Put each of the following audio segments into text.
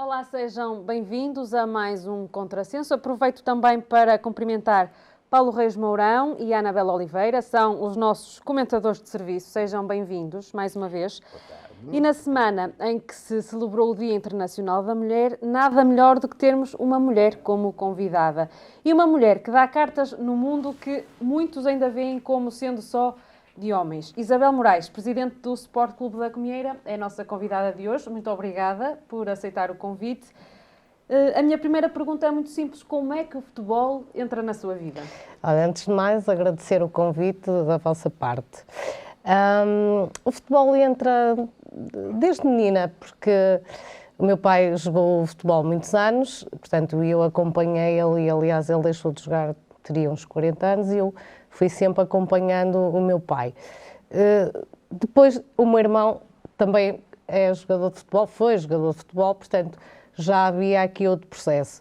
Olá, sejam bem-vindos a mais um Contrassenso. Aproveito também para cumprimentar Paulo Reis Mourão e Anabela Oliveira, são os nossos comentadores de serviço. Sejam bem-vindos mais uma vez. Boa tarde. E na semana em que se celebrou o Dia Internacional da Mulher, nada melhor do que termos uma mulher como convidada. E uma mulher que dá cartas no mundo que muitos ainda veem como sendo só de homens. Isabel Moraes, presidente do Sport Clube da Comieira, é a nossa convidada de hoje. Muito obrigada por aceitar o convite. A minha primeira pergunta é muito simples. Como é que o futebol entra na sua vida? Antes de mais, agradecer o convite da vossa parte. O futebol entra desde menina, porque o meu pai jogou futebol muitos anos, portanto eu acompanhei ele e, aliás, ele deixou de jogar, teria uns 40 anos, e eu fui sempre acompanhando o meu pai. Depois, o meu irmão também é jogador de futebol, foi jogador de futebol, portanto já havia aqui outro processo.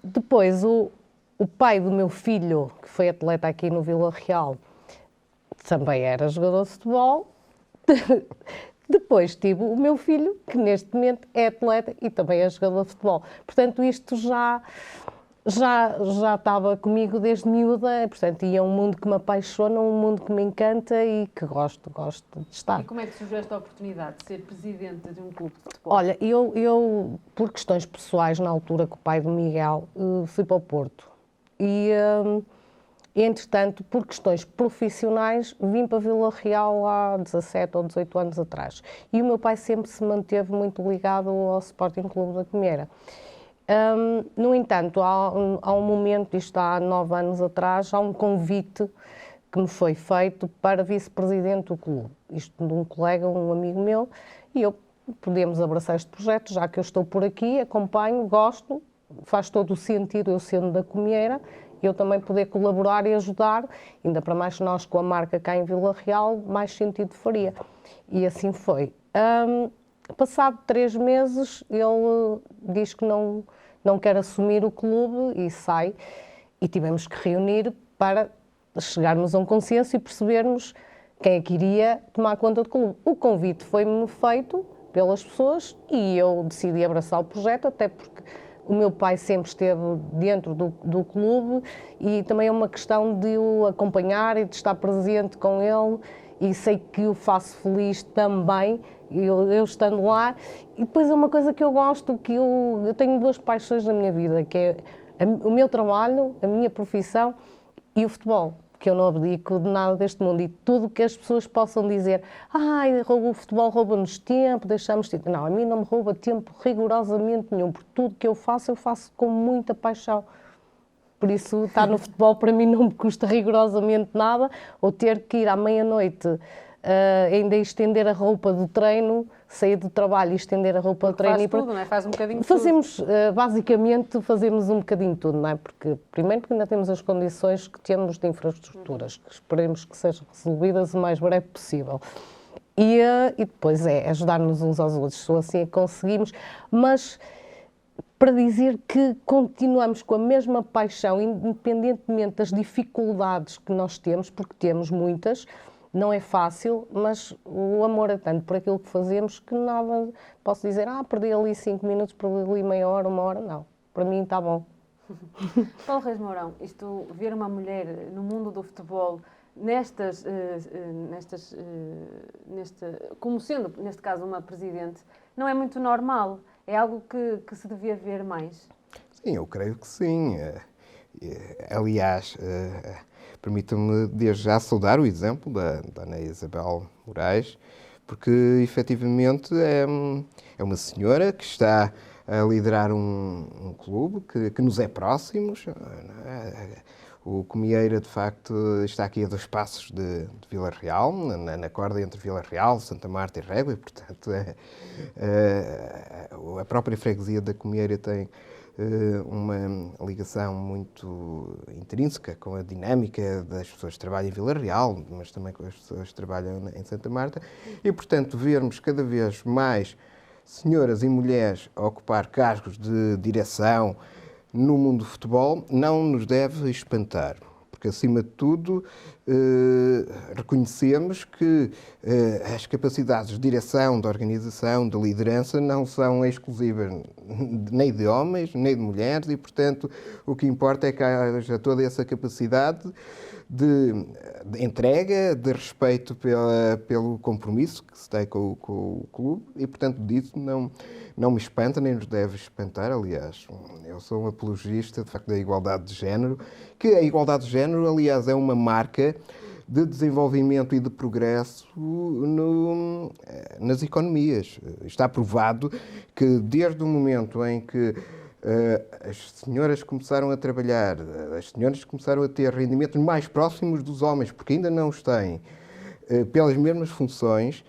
Depois, o pai do meu filho, que foi atleta aqui no Vila Real, também era jogador de futebol. Depois tive o meu filho, que neste momento é atleta e também é jogador de futebol. Portanto, isto já estava comigo desde miúda, portanto, e é um mundo que me apaixona, um mundo que me encanta e que gosto de estar. E como é que surgiu esta oportunidade de ser presidente de um clube de futebol? Olha, eu por questões pessoais, na altura com o pai do Miguel, fui para o Porto. E, entretanto, por questões profissionais, vim para Vila Real há 17 ou 18 anos atrás. E o meu pai sempre se manteve muito ligado ao Sporting Clube da Comieira. No entanto, há um momento, isto há 9 anos atrás, há um convite que me foi feito para vice-presidente do clube. Isto de um colega, um amigo meu, e eu podemos abraçar este projeto, já que eu estou por aqui, acompanho, gosto, faz todo o sentido eu sendo da Comieira, eu também poder colaborar e ajudar, ainda para mais nós com a marca cá em Vila Real, mais sentido faria. E assim foi. Passado 3 meses, ele diz que não quer assumir o clube e sai. E tivemos que reunir para chegarmos a um consenso e percebermos quem é que iria tomar conta do clube. O convite foi-me feito pelas pessoas e eu decidi abraçar o projeto, até porque o meu pai sempre esteve dentro do clube e também é uma questão de o acompanhar e de estar presente com ele, e sei que o faço feliz também, eu estando lá. E depois é uma coisa que eu gosto, que eu tenho 2 paixões na minha vida, que é o meu trabalho, a minha profissão e o futebol, que eu não abdico de nada deste mundo. E tudo que as pessoas possam dizer, o futebol rouba-nos tempo, deixamos tempo. Não, a mim não me rouba tempo rigorosamente nenhum, porque tudo que eu faço com muita paixão. Por isso, estar no futebol para mim não me custa rigorosamente nada, ou ter que ir à meia-noite ainda estender a roupa do treino, sair do trabalho e estender a roupa do treino. Faz tudo, não é? Faz um bocadinho de fazemos, tudo. Basicamente, fazemos um bocadinho de tudo, não é? Porque, primeiro, porque ainda temos as condições que temos de infraestruturas, que esperemos que sejam resolvidas o mais breve possível. E depois é ajudar-nos uns aos outros, só assim é que conseguimos, mas para dizer que continuamos com a mesma paixão, independentemente das dificuldades que nós temos, porque temos muitas, não é fácil, mas o amor é tanto por aquilo que fazemos que nada posso dizer, perdi ali 5 minutos, perdi ali meia hora, 1 hora, não. Para mim está bom. Paulo Reis Mourão, ver uma mulher no mundo do futebol, como sendo, neste caso, uma presidente, não é muito normal. É algo que se devia ver mais? Sim, eu creio que sim. Aliás, permita-me desde já saudar o exemplo da Ana Isabel Moraes, porque efetivamente é uma senhora que está a liderar um clube que nos é próximo. O Comieira, de facto, está aqui a 2 passos de Vila Real, na corda entre Vila Real, Santa Marta e Régua, e, portanto, a própria freguesia da Comieira tem uma ligação muito intrínseca com a dinâmica das pessoas que trabalham em Vila Real, mas também com as pessoas que trabalham em Santa Marta, e, portanto, vermos cada vez mais senhoras e mulheres a ocupar cargos de direção no mundo do futebol não nos deve espantar, porque, acima de tudo, reconhecemos que as capacidades de direção, de organização, de liderança não são exclusivas nem de homens, nem de mulheres e, portanto, o que importa é que haja toda essa capacidade de entrega, de respeito pelo compromisso que se tem com o clube e, portanto, disso não me espanta, nem nos deve espantar. Aliás, eu sou um apologista, de facto, da igualdade de género, que a igualdade de género, aliás, é uma marca de desenvolvimento e de progresso nas economias. Está provado que, desde o momento em que as senhoras começaram a trabalhar, as senhoras começaram a ter rendimentos mais próximos dos homens, porque ainda não os têm, pelas mesmas funções,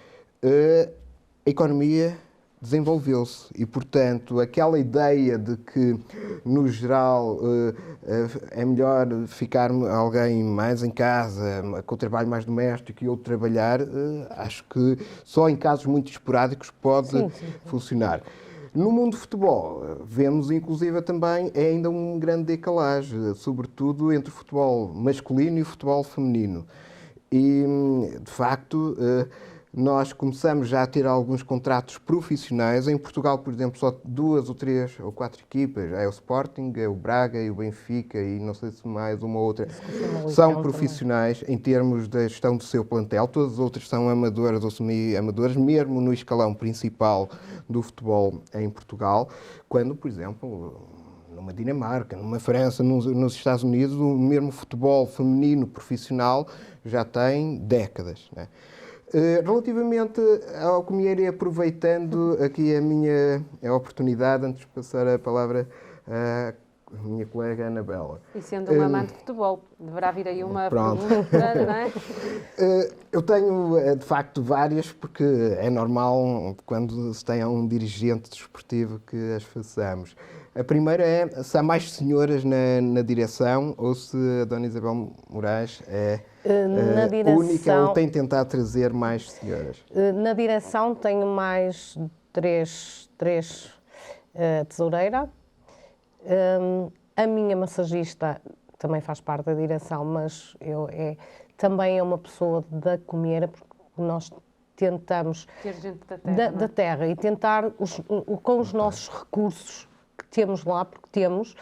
a economia desenvolveu-se. E, portanto, aquela ideia de que, no geral, é melhor ficar alguém mais em casa, com o trabalho mais doméstico e outro trabalhar, acho que só em casos muito esporádicos pode funcionar. No mundo do futebol, vemos, inclusive, também ainda um grande decalagem, sobretudo entre o futebol masculino e o futebol feminino. E, de facto, nós começamos já a ter alguns contratos profissionais. Em Portugal, por exemplo, só 2 ou 3 ou 4 equipas. É o Sporting, é o Braga e o Benfica e não sei se mais uma ou outra. São profissionais também, em termos da gestão do seu plantel. Todas as outras são amadoras ou semi-amadoras, mesmo no escalão principal do futebol em Portugal. Quando, por exemplo, numa Dinamarca, numa França, nos Estados Unidos, o mesmo futebol feminino profissional já tem décadas, né? Relativamente ao Comieira, e aproveitando aqui a minha oportunidade, antes de passar a palavra à minha colega Anabela. E sendo uma amante de futebol, deverá vir aí uma pergunta, não é? Eu tenho, de facto, várias, porque é normal, quando se tem um dirigente desportivo, que as façamos. A primeira é se há mais senhoras na direção ou se a Dona Isabel Moraes é única ou tem tentado trazer mais senhoras. Na direção tenho mais três tesoureira. A minha massagista também faz parte da direção, mas também é uma pessoa da Comieira, porque nós tentamos ter gente da terra e tentar, com os nossos recursos que temos lá, porque temos,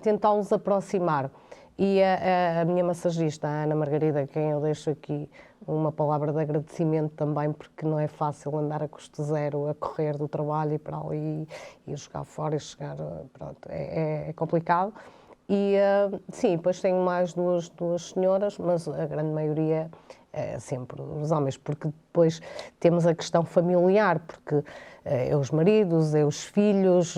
tentá-los aproximar. E a minha massagista, a Ana Margarida, a quem eu deixo aqui uma palavra de agradecimento também, porque não é fácil andar a custo zero, a correr do trabalho e para ali, e jogar fora e chegar, pronto, é complicado. E sim, depois tenho mais duas senhoras, mas a grande maioria é sempre os homens, porque depois temos a questão familiar, porque é os maridos, é os filhos,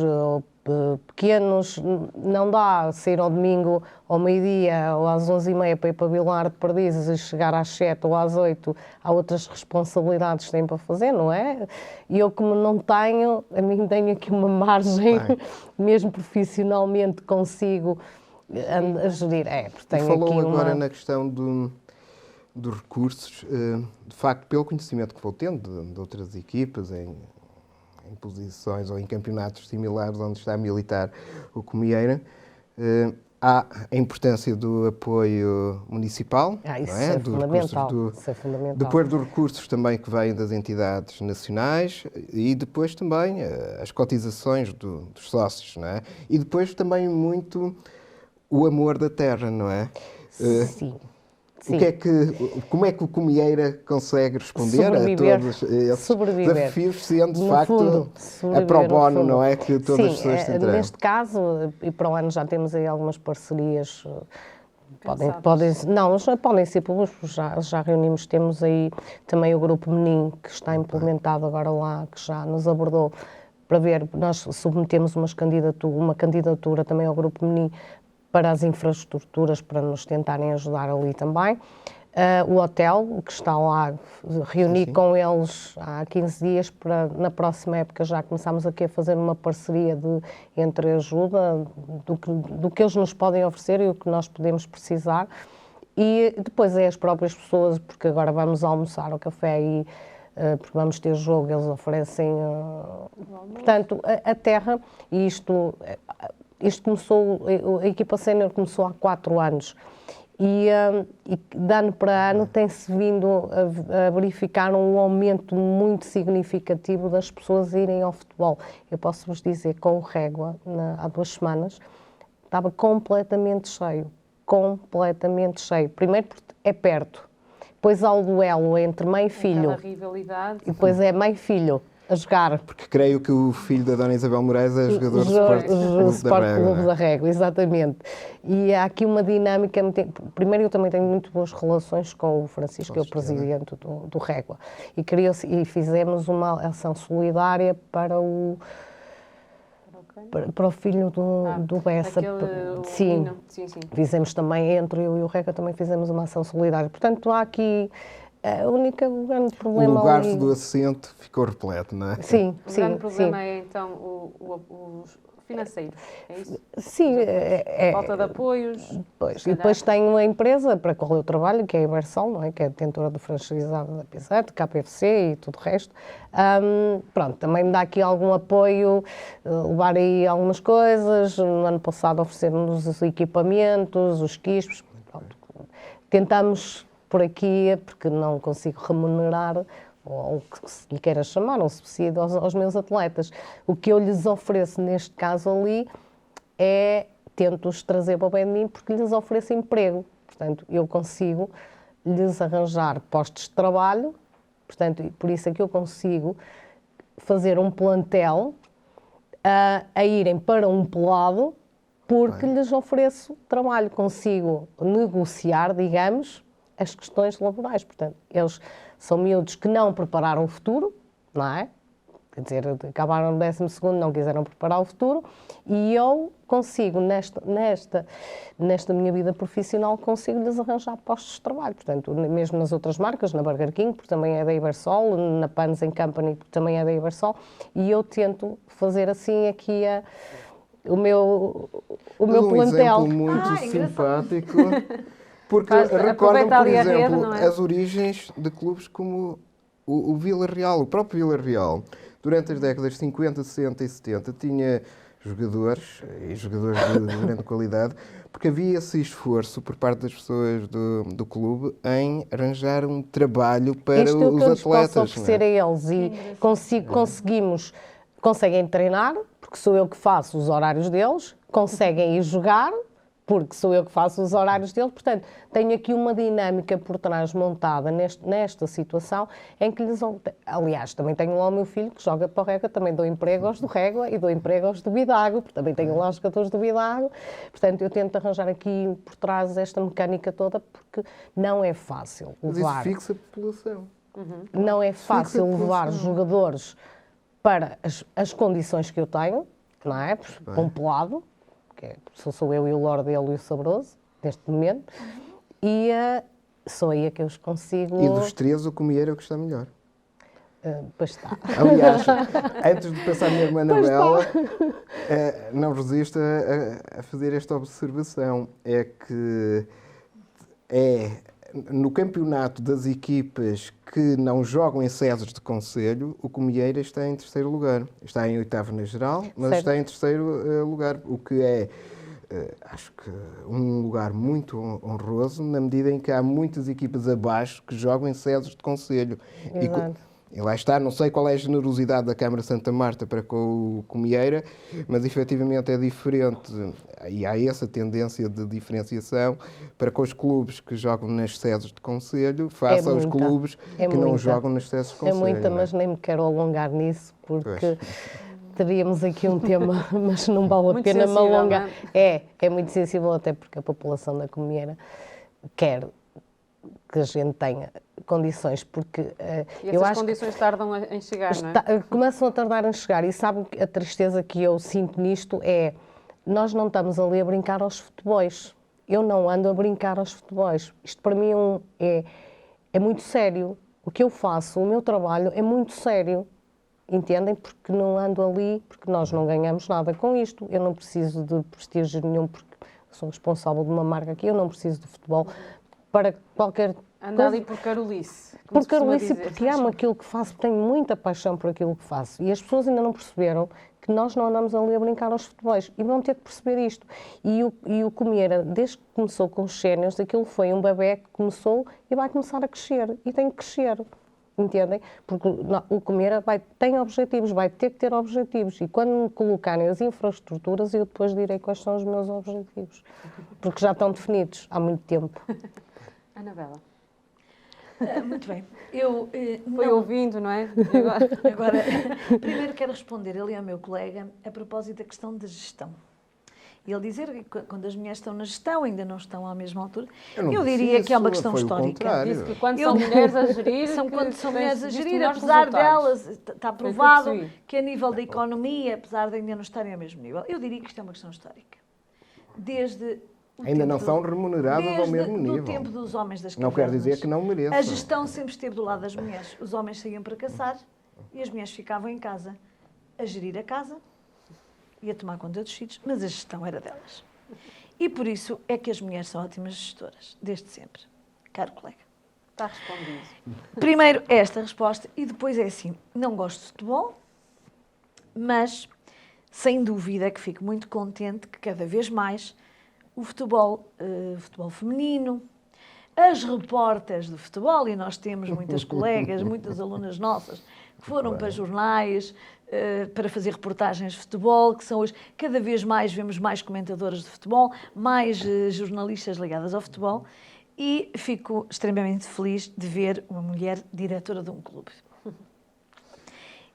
pequenos, não dá sair ao domingo ao meio-dia ou às 11h30 para ir para Vilar de Perdizes e chegar às 7 ou às 8, há outras responsabilidades que têm para fazer, não é? E eu, como não tenho, a mim tenho aqui uma margem, mesmo profissionalmente consigo a gerir. Porque tenho falou aqui agora na questão dos recursos, de facto, pelo conhecimento que vou tendo de outras equipas em posições ou em campeonatos similares onde está a militar o Comieira, há a importância do apoio municipal, isso não é? É fundamental. Isso é fundamental. Depois dos recursos também que vêm das entidades nacionais e depois também as cotizações dos sócios, não é? E depois também muito o amor da terra, não é? Sim. Sim. Como é que o Comieira consegue responder a todos esses desafios, sendo de facto a pro bono, não é? Que todas as pessoas se entregam. Neste caso, e para o ano já temos aí algumas parcerias, podem ser públicos, já reunimos, temos aí também o Grupo Menin, que está implementado agora lá, que já nos abordou para ver, nós submetemos uma candidatura também ao Grupo Menin, para as infraestruturas, para nos tentarem ajudar ali também. O hotel, que está lá, reuni com eles há 15 dias, para na próxima época já começámos aqui a fazer uma parceria entre ajuda, do que eles nos podem oferecer e o que nós podemos precisar. E depois é as próprias pessoas, porque agora vamos almoçar ao café e porque vamos ter jogo, eles oferecem... portanto, a terra, e isto começou, a equipa sénior começou há 4 anos E de ano para ano tem-se vindo a verificar um aumento muito significativo das pessoas irem ao futebol. Eu posso-vos dizer, com o Régua, há 2 semanas, estava completamente cheio. Primeiro porque é perto, depois há o duelo entre mãe e filho, rivalidade. e depois é mãe e filho a jogar. Porque creio que o filho da Dona Isabel Moraes é jogador do Sport Clube Clube da da Régua, exatamente. E há aqui uma dinâmica. Primeiro, eu também tenho muito boas relações com o Francisco, que é o presidente do Régua. E fizemos uma ação solidária para o filho do Bessa. Sim. Fizemos também, entre eu e o Régua, também fizemos uma ação solidária. Portanto, há aqui. O grande problema. O lugar do assento ficou repleto, não é? Sim, o grande problema é então os financeiros, é isso? Sim, falta de apoios. Pois, e depois tenho a empresa para a qual eu trabalho, que é a Ibersol, não é? Que é detentora do franchizado da P7, KPFC e tudo o resto. Pronto, também me dá aqui algum apoio, levar aí algumas coisas. No ano passado ofereceram-nos os equipamentos, os quispos. Pronto. Tentamos por aqui, porque não consigo remunerar, ou o que se lhe queira chamar, um subsídio aos meus atletas. O que eu lhes ofereço neste caso ali é, tento-os trazer para o bem de mim, porque lhes ofereço emprego. Portanto, eu consigo lhes arranjar postos de trabalho, portanto, por isso é que eu consigo fazer um plantel a irem para um pelado, porque lhes ofereço trabalho, consigo negociar, digamos, as questões laborais. Portanto, eles são miúdos que não prepararam o futuro, não é? Quer dizer, acabaram no 12º, não quiseram preparar o futuro, e eu consigo, nesta minha vida profissional, consigo-lhes arranjar postos de trabalho. Portanto, mesmo nas outras marcas, na Burger King, porque também é da Ibersol, na Pans Company, porque também é da Ibersol, e eu tento fazer assim aqui o meu plantel. Um exemplo muito simpático. Porque recordam, aproveita por ali a rede, exemplo, não é? as origens de clubes como o Vila Real. O próprio Vila Real, durante as décadas de 50, 60 e 70, tinha jogadores, e jogadores de grande qualidade, porque havia esse esforço por parte das pessoas do clube em arranjar um trabalho para isto é o os que eu lhes atletas. posso oferecer a eles, e conseguem treinar, porque sou eu que faço os horários deles, conseguem ir jogar, porque sou eu que faço os horários deles. Portanto, tenho aqui uma dinâmica por trás montada nesta situação, em que aliás, também tenho lá o meu filho que joga para o Régua, também dou emprego aos do Régua e dou emprego aos do Bidago, porque também tenho lá os jogadores do Bidago. Portanto, eu tento arranjar aqui por trás esta mecânica toda, porque não é fácil levar. Mas isso fixa a população. Não é fácil levar jogadores para as condições que eu tenho, não é? Para um pelado, que sou eu e o Lordelo e o Sabroso, neste momento, e sou aí a que eu os consigo... E dos 3, o Comieiro é o que está melhor. Pois está. Aliás, antes de passar a minha irmã Anabela, não resisto a fazer esta observação. É que no campeonato das equipas que não jogam em sedes de concelho, o Comieira está em 3º lugar. Está em 8º na geral, mas certo. Está em 3º lugar, o que é, acho que, um lugar muito honroso, na medida em que há muitas equipas abaixo que jogam em sedes de concelho. E lá está, não sei qual é a generosidade da Câmara Santa Marta para com o Comieira, mas efetivamente é diferente, e há essa tendência de diferenciação para com os clubes que jogam nas sedes de concelho, face aos clubes que não jogam nas sedes de concelho. É muita, mas nem me quero alongar nisso, porque teríamos aqui um tema, mas não vale a pena me alongar. É muito sensível, até porque a população da Comieira quer que a gente tenha condições, porque eu acho condições tardam em chegar, não é? Começam a tardar em chegar, e sabe a tristeza que eu sinto nisto é, nós não estamos ali a brincar aos futebols. Eu não ando a brincar aos futebols. Isto para mim é muito sério. O que eu faço, o meu trabalho é muito sério. Entendem? Porque não ando ali, porque nós não ganhamos nada com isto. Eu não preciso de prestígio nenhum, porque sou responsável de uma marca aqui, eu não preciso de futebol para qualquer Anda ali por Carolice. como Por se costuma Carolice, dizer. porque amo aquilo que faço, tenho muita paixão por aquilo que faço. E as pessoas ainda não perceberam que nós não andamos ali a brincar aos futebols. E vão ter que perceber isto. E o Comeira, desde que começou com os séniores, aquilo foi um bebé que começou e vai começar a crescer. E tem que crescer. Entendem? Porque o Comeira tem objetivos, vai ter que ter objetivos. E quando me colocarem as infraestruturas, eu depois direi quais são os meus objetivos. Porque já estão definidos há muito tempo. Anabela. Muito bem. Eu Foi não- ouvindo, não é? Agora, primeiro quero responder ali ao meu colega a propósito da questão da gestão. E ele dizer que quando as mulheres estão na gestão, ainda não estão à mesma altura, não eu disse diria que é uma isso, questão foi o histórica. contrário. Disse que quando Eu- são mulheres a gerir, São que quando são tem-se mulheres a visto gerir, melhores apesar resultados. delas, está Foi o que eu provado percebi. que a nível da economia, apesar de ainda não estarem ao mesmo nível, eu diria que isto é uma questão histórica. Desde o Ainda tempo não do- são remuneradas ao desde mesmo do nível. tempo dos homens das Não quer cavernas. dizer que não mereçam. A gestão sempre esteve do lado das mulheres. Os homens saíam para caçar e as mulheres ficavam em casa a gerir a casa e a tomar conta dos filhos, mas a gestão era delas. E por isso é que as mulheres são ótimas gestoras, desde sempre, caro colega. Está respondido. Primeiro esta resposta e depois é assim, não gosto de futebol, mas sem dúvida que fico muito contente que cada vez mais o futebol feminino, as repórteres de futebol, e nós temos muitas colegas, muitas alunas nossas, que foram para jornais, para fazer reportagens de futebol, que são hoje, cada vez mais vemos mais comentadoras de futebol, mais jornalistas ligadas ao futebol, e fico extremamente feliz de ver uma mulher diretora de um clube.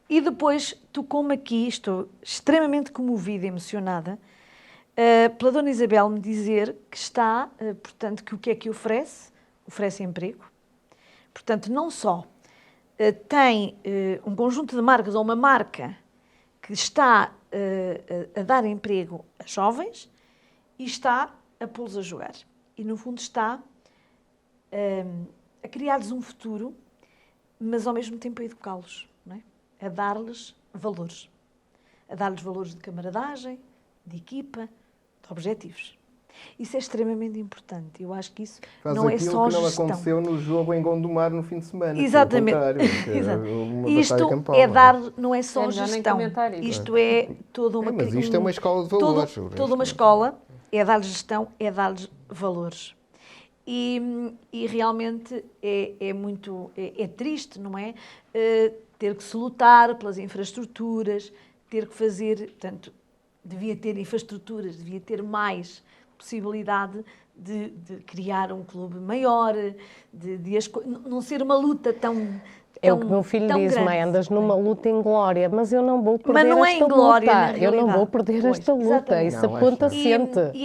E depois tocou-me aqui, estou extremamente comovida e emocionada, pela Dona Isabel me dizer que está, portanto, que o que é que oferece? Oferece emprego. Portanto, não só tem um conjunto de marcas ou uma marca que está a dar emprego a jovens e está a pô-los a jogar. E, no fundo, está a criar-lhes um futuro, mas, ao mesmo tempo, a educá-los, não é? A dar-lhes valores. A dar-lhes valores de camaradagem, de equipa, de objetivos. Isso é extremamente importante. Eu acho que isso Faz não é aquilo só que não gestão. aconteceu no jogo em Gondomar no fim de semana. Exatamente. Pelo contrário, que era Exato. uma Isto batalha campal, é não dar, não é só É melhor nem gestão. comentar isso. Isto é toda uma... mas isto é uma escola de valores. o Toda uma resto- escola é dar-lhes gestão, é dar-lhes valores. E realmente é muito... É triste, não é? Ter que se lutar pelas infraestruturas, ter que fazer... Portanto, devia ter infraestruturas, devia ter mais possibilidade de criar um clube maior, não ser uma luta tão É o que o meu filho tão diz, grande. mãe, andas numa luta em glória, mas eu não vou perder Mas não é esta em glória, na luta. Eu não vou realidade. perder Pois, esta luta. exatamente. Isso Não, aponta acho sente. E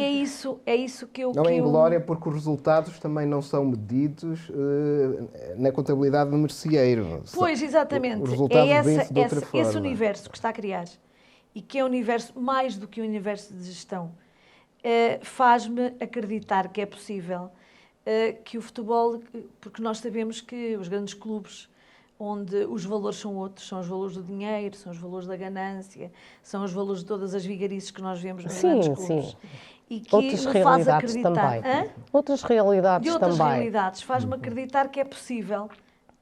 é isso que eu... Não que é em eu- glória porque os resultados também não são medidos na contabilidade do merceeiro. Pois, exatamente. Os resultados É vêm-se de outra esse forma. universo que está a criar e que é um universo mais do que um universo de gestão. Faz-me acreditar que é possível que o futebol, porque nós sabemos que os grandes clubes, onde os valores são outros, são os valores do dinheiro, são os valores da ganância, são os valores de todas as vigarices que nós vemos nos grandes Sim, clubes. sim. E que Outras me faz realidades acreditar... também. Hã? Outras realidades De outras também. realidades, faz-me acreditar que é possível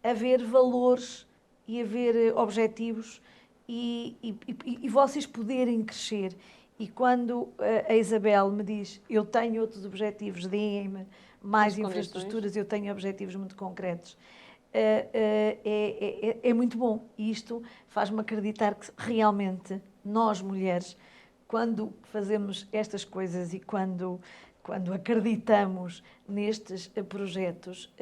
haver valores e haver objetivos e vocês poderem crescer. E quando a Isabel me diz, eu tenho outros objetivos, deem-me mais As infraestruturas, eu tenho objetivos muito concretos, é muito bom. E isto faz-me acreditar que realmente nós, mulheres, quando fazemos estas coisas e quando acreditamos nestes projetos,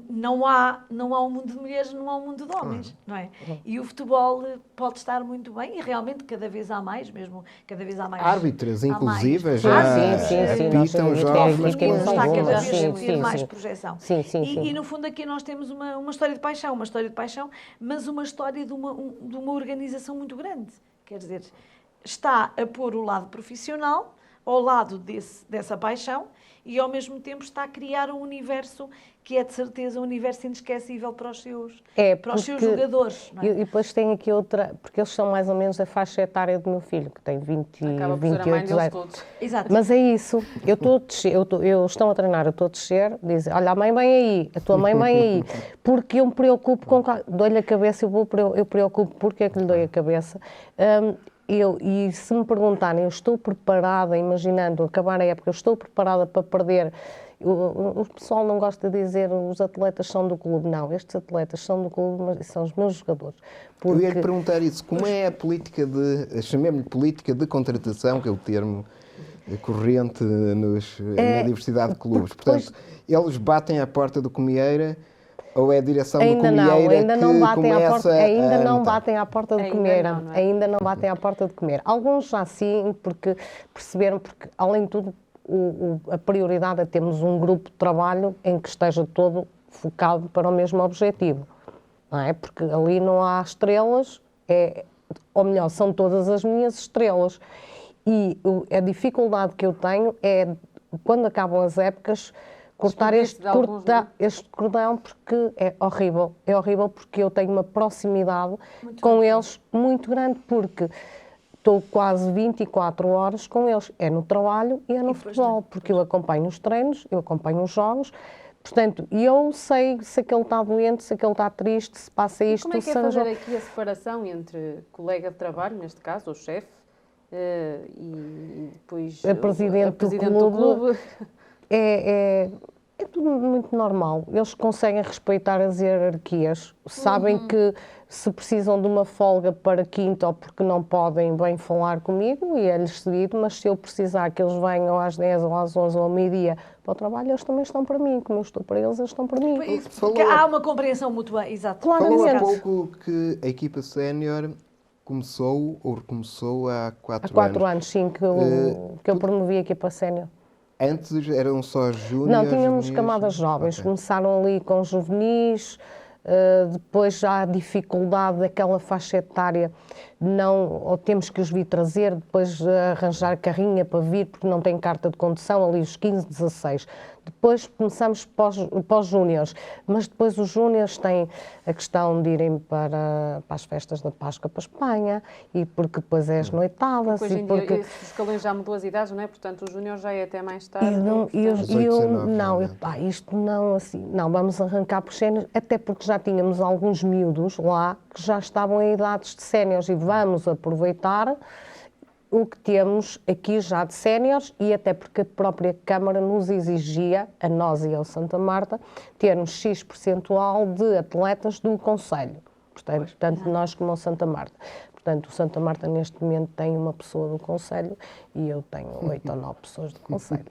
não há um mundo de mulheres, não há um mundo de homens, não é? E o futebol pode estar muito bem e realmente cada vez há mais, mesmo cada vez há mais Árbitras, há inclusive, mais já árbitros, apitam nós jogos temos masculinos. são está cada boas, vez a sim, ter sim, mais sim. projeção. Sim, sim, E sim. no fundo aqui nós temos uma história de paixão, mas uma história de uma organização muito grande. Quer dizer, está a pôr o lado profissional, ao lado dessa paixão e ao mesmo tempo está a criar um universo que é de certeza um universo inesquecível para os seus jogadores. Não é? E depois tem aqui outra, porque eles são mais ou menos a faixa etária do meu filho, que tem 28 anos. Exato. Mas é isso, eu estou a descer, eu estão a treinar, eu estou a descer, dizem, olha, a mãe vem aí, a tua mãe vem aí, porque eu me preocupo com, dou-lhe a cabeça, eu preocupo porque é que lhe dou a cabeça. E se me perguntarem, eu estou preparada, imaginando acabar a época, eu estou preparada para perder. O pessoal não gosta de dizer os atletas são do clube. Não, estes atletas são do clube, mas são os meus jogadores. Eu ia lhe perguntar isso. Como é a política chamemos-lhe política de contratação, que é o termo corrente na diversidade de clubes? Portanto, eles batem à porta do Comieira. Ou é a direção do Comieira ainda não batem começa à porta, ainda não batem à porta do Comieira. Não, não é? Ainda não batem à porta do Comieira. Alguns já sim, porque perceberam, porque além de tudo, a prioridade é termos um grupo de trabalho em que esteja todo focado para o mesmo objetivo. Não é? Porque ali não há estrelas, ou melhor, são todas as minhas estrelas. E a dificuldade que eu tenho é, quando acabam as épocas, cortar este cordão, porque é horrível porque eu tenho uma proximidade com eles muito grande, porque estou quase 24 horas com eles, é no trabalho e é no futebol, porque eu acompanho os treinos, eu acompanho os jogos, portanto, eu sei se aquele está doente, se aquele está triste, se passa isto... Como é que é fazer aqui a separação entre colega de trabalho, neste caso, o chefe, e depois a presidente do clube? É tudo muito normal. Eles conseguem respeitar as hierarquias. Sabem que se precisam de uma folga para quinta ou porque não podem, bem falar comigo e é-lhes cedido, mas se eu precisar que eles venham às 10 ou às 11 ou ao meio-dia para o trabalho, eles também estão para mim. Como eu estou para eles, eles estão para mim. Porque há uma compreensão mútua, exato. Falou há pouco que a equipa sénior começou ou recomeçou há 4 anos. Há 4 anos, sim, que eu promovi a equipa sénior. Antes eram só júniores? Não, tínhamos camadas jovens. Okay. Começaram ali com juvenis, depois já a dificuldade daquela faixa etária, ou temos que os vir trazer, depois arranjar carrinha para vir, porque não tem carta de condução, ali os 15, 16. Depois começamos para os júniores, mas depois os júniores têm a questão de irem para as festas da Páscoa para a Espanha, e porque depois é as noitadas. Hoje em dia, os escalões já mudou as idades, não é? Portanto, o júnior já é até mais tarde. Isto não, assim, não, vamos arrancar por séniores, até porque já tínhamos alguns miúdos lá que já estavam em idades de séniores, e vamos aproveitar o que temos aqui já de séniores, e até porque a própria Câmara nos exigia, a nós e ao Santa Marta, termos X percentual de atletas do Conselho. Portanto, tanto nós como o Santa Marta. Portanto, o Santa Marta neste momento tem uma pessoa do Conselho e eu tenho 8 ou 9 pessoas do Conselho.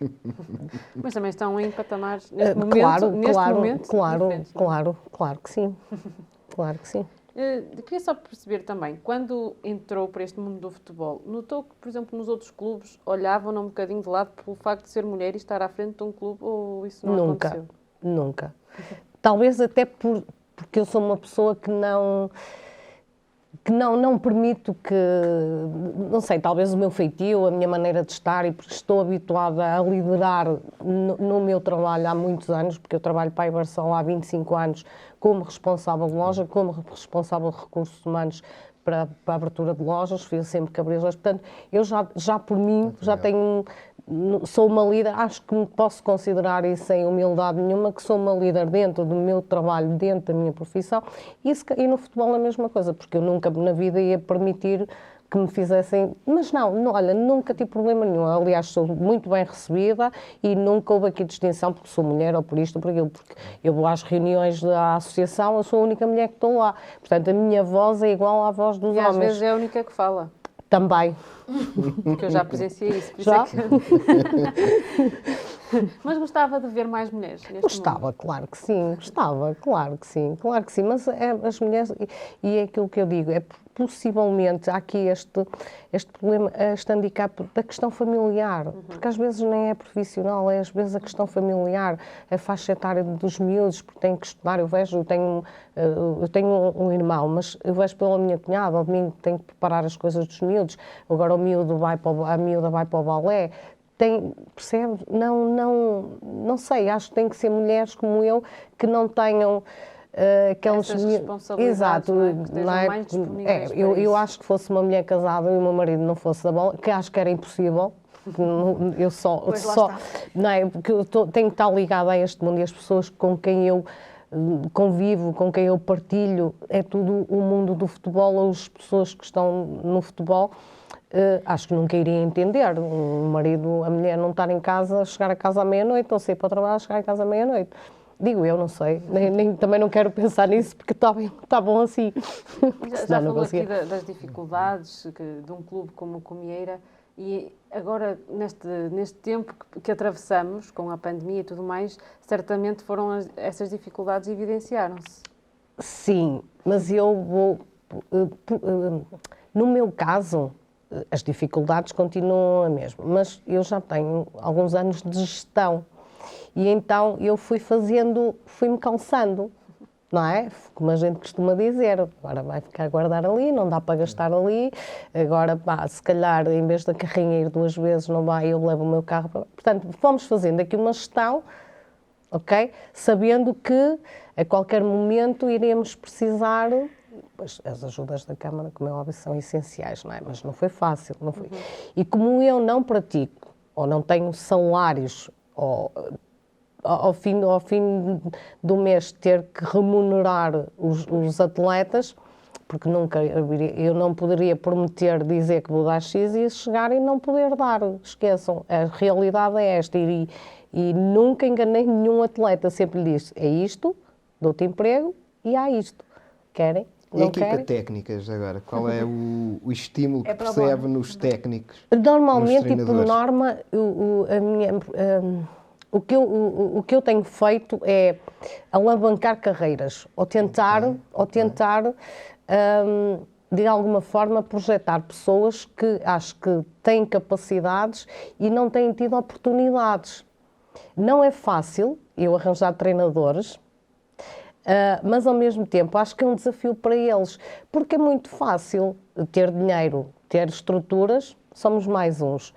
Mas também estão em patamares, neste momento, claro que sim. Claro que sim. Queria só perceber também, quando entrou para este mundo do futebol, notou que, por exemplo, nos outros clubes olhavam-no um bocadinho de lado pelo facto de ser mulher e estar à frente de um clube, ou isso não aconteceu? Nunca. Talvez até porque eu sou uma pessoa que não permito que, não sei, talvez o meu feitio, a minha maneira de estar, e porque estou habituada a liderar no meu trabalho há muitos anos, porque eu trabalho para a Ibersol há 25 anos como responsável de loja, como responsável de recursos humanos para a abertura de lojas, fiz sempre que abri as lojas, portanto, eu já por mim, já tenho... Sou uma líder, acho que me posso considerar, e sem humildade nenhuma, que sou uma líder dentro do meu trabalho, dentro da minha profissão, e no futebol a mesma coisa, porque eu nunca na vida ia permitir que me fizessem... Mas não, olha, nunca tive problema nenhum. Aliás, sou muito bem recebida e nunca houve aqui distinção porque sou mulher ou por isto ou por aquilo, porque eu vou às reuniões da associação, eu sou a única mulher que estou lá. Portanto, a minha voz é igual à voz dos homens. E às vezes é a única que fala. Também. Porque eu já presenciei isso. Já? Mas gostava de ver mais mulheres neste Gostava, mundo. claro que sim. Gostava, claro que sim. Mas as mulheres, e é aquilo que eu digo, é possivelmente há aqui este problema, este handicap da questão familiar, porque às vezes nem é profissional, é às vezes a questão familiar, a faixa etária dos miúdos, porque têm que estudar. Eu tenho um irmão, mas eu vejo pela minha cunhada, ao domingo tenho que preparar as coisas dos miúdos, agora a miúda vai para o balé. percebe? Não sei, acho que tem que ser mulheres como eu que não tenham aquelas responsabilidades, exato, não é? Que estejam mais disponíveis para eu isso. acho que fosse uma mulher casada e o meu marido não fosse da bola, que acho que era impossível. Eu Pois lá só está. não é? Porque tenho que estar ligada a este mundo e as pessoas com quem eu convivo, com quem eu partilho, é tudo o mundo do futebol, as pessoas que estão no futebol. Acho que nunca iria entender um marido, a mulher não estar em casa, chegar a casa à meia-noite, ou sair para o trabalho, chegar a casa à meia-noite. Digo eu, não sei, também não quero pensar nisso porque está bom assim. Já falou aqui das dificuldades de um clube como o Comieira e agora, neste tempo que atravessamos, com a pandemia e tudo mais, certamente essas dificuldades evidenciaram-se. Sim, mas eu vou... No meu caso, as dificuldades continuam a mesma, mas eu já tenho alguns anos de gestão e então eu fui-me calçando, não é? Como a gente costuma dizer, agora vai ficar a guardar ali, não dá para gastar ali, agora se calhar em vez da carrinha ir 2 vezes não vai, eu levo o meu carro para... Portanto, fomos fazendo aqui uma gestão, ok? Sabendo que a qualquer momento iremos precisar... As ajudas da Câmara, como é óbvio, são essenciais, não é? Mas não foi fácil, não foi. E como eu não pratico, ou não tenho salários, ou ao fim do mês ter que remunerar os atletas, porque eu não poderia prometer, dizer que vou dar X e chegar e não poder dar. Esqueçam, a realidade é esta e nunca enganei nenhum atleta, sempre lhe disse, é isto, dou-te emprego e há isto. Querem? E a equipa técnica, já agora? Qual é o estímulo que percebe nos técnicos? Normalmente e por norma, o que eu tenho feito é alavancar carreiras, ou tentar de alguma forma, projetar pessoas que acho que têm capacidades e não têm tido oportunidades. Não é fácil eu arranjar treinadores, mas ao mesmo tempo acho que é um desafio para eles, porque é muito fácil ter dinheiro, ter estruturas, somos mais uns.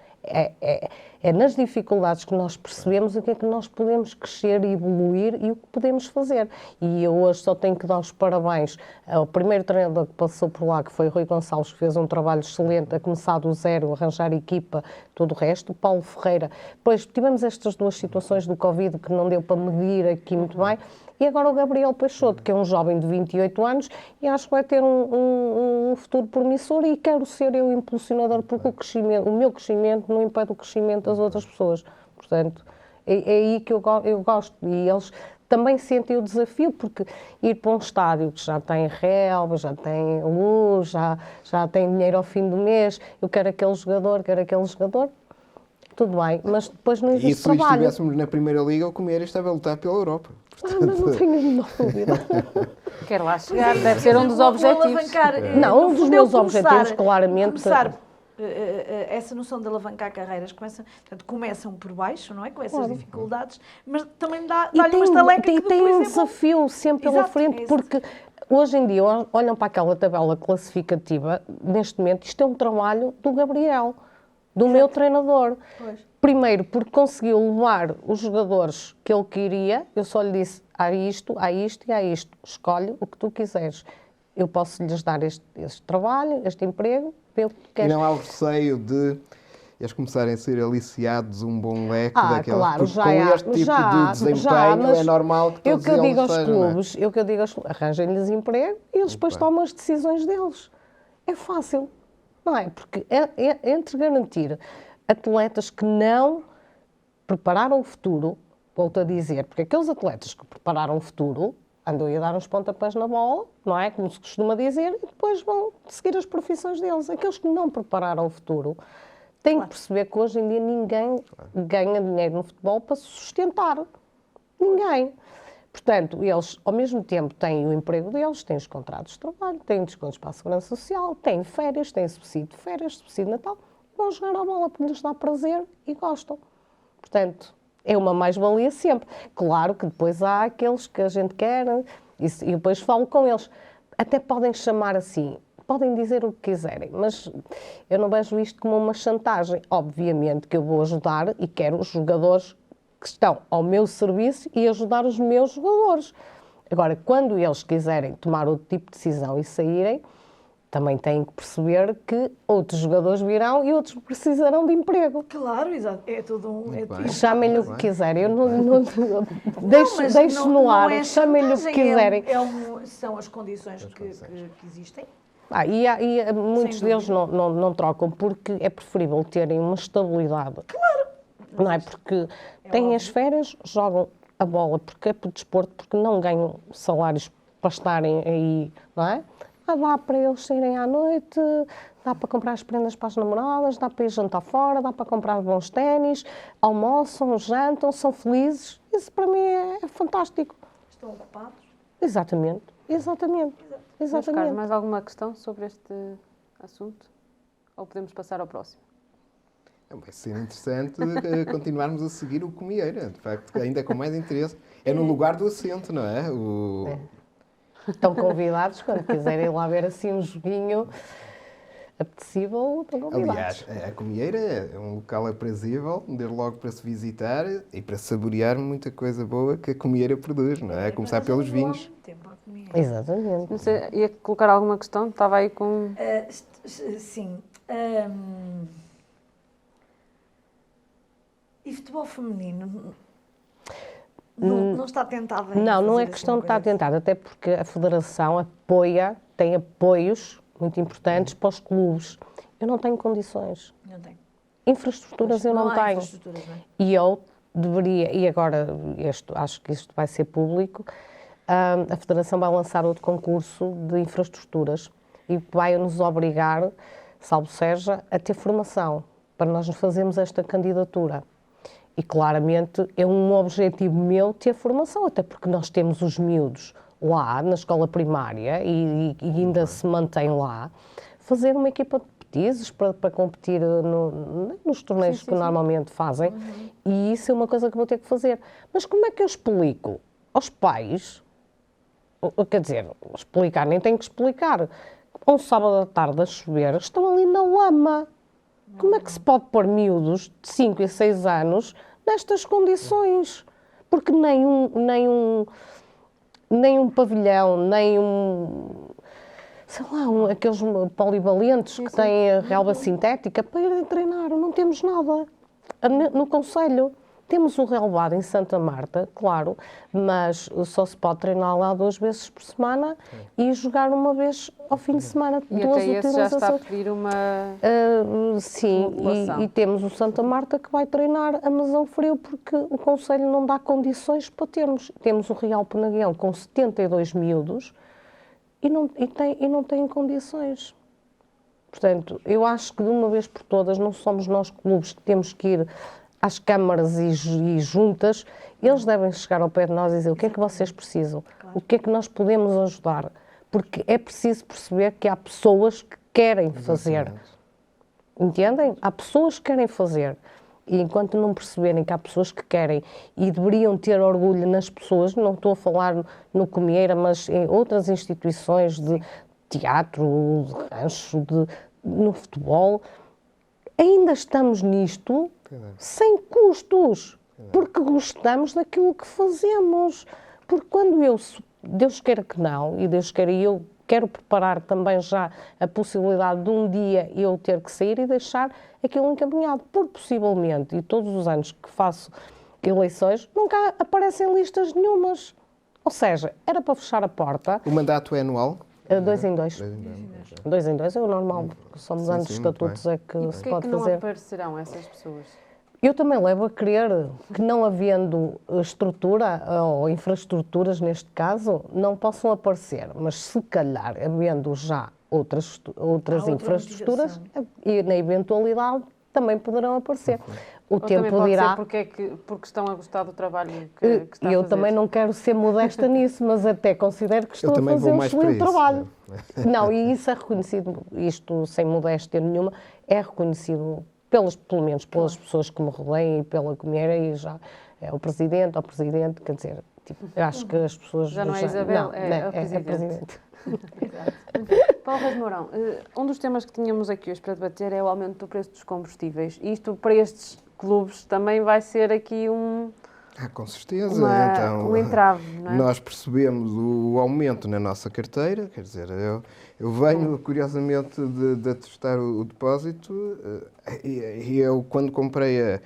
É nas dificuldades que nós percebemos o que é que nós podemos crescer e evoluir e o que podemos fazer. E eu hoje só tenho que dar os parabéns ao primeiro treinador que passou por lá, que foi o Rui Gonçalves, que fez um trabalho excelente, a começar do zero, a arranjar equipa, todo o resto. O Paulo Ferreira. Depois tivemos estas 2 situações do Covid que não deu para medir aqui muito bem. E agora o Gabriel Peixoto, que é um jovem de 28 anos e acho que vai ter um futuro promissor e quero ser eu impulsionador porque o meu crescimento não impede o crescimento das outras pessoas. Portanto, é aí que eu gosto e eles também sentem o desafio porque ir para um estádio que já tem relva, já tem luz, já tem dinheiro ao fim do mês, eu quero aquele jogador, tudo bem, mas depois não existe trabalho. E se estivéssemos na Primeira Liga, o Comieira estava a lutar pela Europa. Portanto... Mas não tenho nenhuma dúvida. Quero lá chegar, deve ser um dos objetivos. Não, um dos meus objetivos, claramente... Começar essa noção de alavancar carreiras, começam por baixo, não é? Com essas dificuldades, mas também dá-lhe uma estaleca que tem um desafio sempre pela frente, porque... Hoje em dia, olham para aquela tabela classificativa, neste momento, isto é um trabalho do Gabriel, do meu treinador. Pois. Primeiro, porque conseguiu levar os jogadores que ele queria, eu só lhe disse, há isto e há isto, escolhe o que tu quiseres. Eu posso lhes dar este trabalho, este emprego, vê o que tu queres. E não há o receio de eles começarem a ser aliciados um bom leque daquelas... Claro, porque com este tipo de desempenho é normal que todos eles eu que eu digo aos clubes, arranjem-lhes emprego e eles depois tomam as decisões deles. É fácil, não é? Porque entre garantir atletas que não prepararam o futuro, volto a dizer, porque aqueles atletas que prepararam o futuro andam a dar uns pontapés na bola, não é? Como se costuma dizer, e depois vão seguir as profissões deles. Aqueles que não prepararam o futuro têm que perceber que hoje em dia ninguém ganha dinheiro no futebol para se sustentar. Ninguém. Portanto, eles, ao mesmo tempo, têm o emprego deles, têm os contratos de trabalho, têm descontos para a Segurança Social, têm férias, têm subsídio de férias, subsídio de Natal, vão jogar a bola porque lhes dá prazer e gostam. Portanto, é uma mais-valia sempre. Claro que depois há aqueles que a gente quer e depois falo com eles. Até podem chamar assim, podem dizer o que quiserem, mas eu não vejo isto como uma chantagem. Obviamente que eu vou ajudar e quero os jogadores que estão ao meu serviço e ajudar os meus jogadores. Agora, quando eles quiserem tomar outro tipo de decisão e saírem, também têm que perceber que outros jogadores virão e outros precisarão de emprego. Claro, exato. É tudo um. É tudo. Chamem-lhe o que quiserem. Eu não deixo no ar. Chamem-lhe o que quiserem. São as condições que existem. E muitos deles não trocam porque é preferível terem uma estabilidade. Claro! Não é? Porque têm as férias, jogam a bola, porque é por desporto, porque não ganham salários para estarem aí, não é? Dá para eles saírem à noite, dá para comprar as prendas para as namoradas, dá para ir jantar fora, dá para comprar bons ténis, almoçam, jantam, são felizes. Isso para mim é fantástico. Estão ocupados? Exatamente. Meus caros, Exatamente. mais alguma questão sobre este assunto? Ou podemos passar ao próximo? Vai ser interessante continuarmos a seguir o Comieira, de facto, ainda com mais interesse. É no lugar do assento, não é? Estão convidados, quando quiserem lá ver assim um joguinho apetecível, estão convidados. Aliás, a Comieira é um local aprazível, desde logo para se visitar e para saborear muita coisa boa que a Comieira produz, não é? A começar pelos vinhos. Exatamente. Não sei, ia colocar alguma questão? Estava aí com... Sim. E futebol feminino? Não está tentada em Não é fazer questão assim de estar tentada, até porque a Federação tem apoios muito importantes para os clubes. Eu não tenho condições. Não tenho. Infraestruturas eu não há tenho. infraestruturas, não é? E eu deveria, e agora acho que isto vai ser público, a Federação vai lançar outro concurso de infraestruturas e vai nos obrigar, salvo seja, a ter formação para nós fazermos esta candidatura. E claramente é um objetivo meu ter formação, até porque nós temos os miúdos lá na escola primária e ainda se mantém lá, fazer uma equipa de petizes para competir nos torneios que normalmente fazem, e isso é uma coisa que vou ter que fazer. Mas como é que eu explico aos pais, quer dizer, explicar, nem tenho que explicar, um sábado à tarde a chover, estão ali na lama. Como é que se pode pôr miúdos de 5 e 6 anos nestas condições? Porque nem um pavilhão, nem sei lá, aqueles polivalentes que têm a relva sintética para irem treinar, não temos nada. No concelho temos o relvado em Santa Marta, claro, mas só se pode treinar lá 2 vezes por semana e jogar uma vez ao fim de semana. E até esse já está a pedir uma... Sim, e temos o Santa Marta que vai treinar a Mesão Frio porque o concelho não dá condições para termos. Temos o Real Penaguião com 72 miúdos e não tem condições. Portanto, eu acho que de uma vez por todas não somos nós clubes que temos que ir às câmaras e juntas, eles devem chegar ao pé de nós e dizer o que é que vocês precisam, o que é que nós podemos ajudar, porque é preciso perceber que há pessoas que querem fazer, entendem? Há pessoas que querem fazer, e enquanto não perceberem que há pessoas que querem e deveriam ter orgulho nas pessoas, não estou a falar no Comieira, mas em outras instituições de teatro, de rancho, no futebol, ainda estamos nisto sem custos, porque gostamos daquilo que fazemos. Porque quando Deus queira que não, e Deus queira, e eu quero preparar também já a possibilidade de um dia eu ter que sair e deixar aquilo encaminhado, porque possivelmente, e todos os anos que faço eleições, nunca aparecem listas nenhumas. Ou seja, era para fechar a porta. O mandato é anual? 2 em 2. 2 em 2 é o normal, porque só mudando os estatutos é que se Porquê pode que não fazer. aparecerão essas pessoas? Eu também levo a crer que, não havendo estrutura, ou infraestruturas neste caso, não possam aparecer, mas se calhar, havendo já outras infraestruturas, e na eventualidade também poderão aparecer. O Ou tempo também pode dirá. Ser porque estão a gostar do trabalho que está a fazer. Eu também não quero ser modesta nisso, mas até considero que estou a fazer um excelente trabalho. Não, e isso é reconhecido, isto sem modéstia nenhuma, é reconhecido pelo menos pelas pessoas que me rodeiam e pela Comieira, e já é o Presidente, quer dizer, tipo, eu acho que as pessoas... Já não é Isabel, é a Presidente. Paulo Reis Mourão, um dos temas que tínhamos aqui hoje para debater é o aumento do preço dos combustíveis. E isto para estes clubes também vai ser aqui Com certeza. um entrave, não é? Nós percebemos o aumento na nossa carteira, quer dizer, eu venho, curiosamente, de atestar o depósito e eu, quando comprei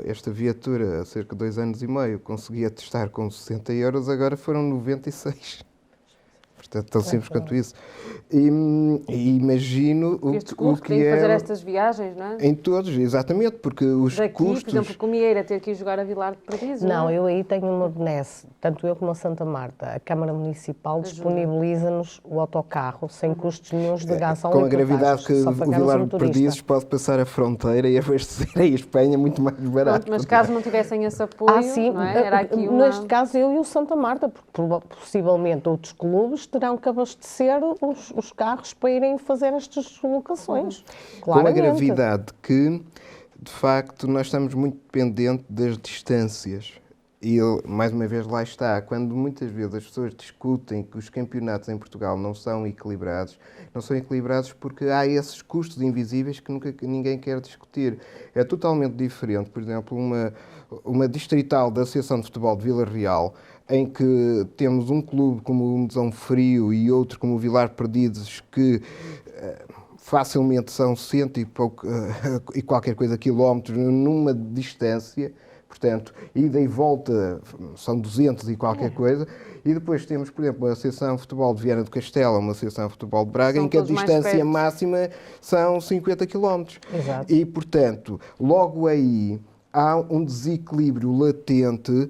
esta viatura há cerca de 2 anos e meio, consegui atestar com 60 euros, agora foram 96. Portanto, tão simples quanto isso. E imagino Estes o clubes que têm que fazer é... estas viagens, não é? Em todos, exatamente, porque os Daqui, custos... por exemplo, com o Mieira ter que ir jogar a Vilar de Perdiz, Não, é? eu aí tenho uma benesse, tanto eu como a Santa Marta. A Câmara Municipal disponibiliza-nos o autocarro sem custos nenhuns de gasóleo. Com a gravidade que só o pagamos Vilar de motorista. Perdizes pode passar a fronteira e abastecer a Espanha muito mais barato. Pronto, mas caso não tivessem esse apoio, Sim, não é? Era aqui uma... neste caso eu e o Santa Marta, porque possivelmente outros clubes terão que abastecer os carros para irem fazer estas deslocações. Com a gravidade que, de facto, nós estamos muito dependentes das distâncias. E, mais uma vez, lá está, quando muitas vezes as pessoas discutem que os campeonatos em Portugal não são equilibrados porque há esses custos invisíveis que ninguém quer discutir. É totalmente diferente, por exemplo, uma distrital da Associação de Futebol de Vila Real, em que temos um clube como o Mesão Frio e outro como o Vilar Perdizes, que facilmente são 100 e qualquer coisa quilómetros numa distância. Portanto, ida e volta são 200 e qualquer coisa. E depois temos, por exemplo, a Associação de Futebol de Viana do Castelo, uma Associação de Futebol de Braga, em que a distância máxima são 50 km. Exato. E, portanto, logo aí há um desequilíbrio latente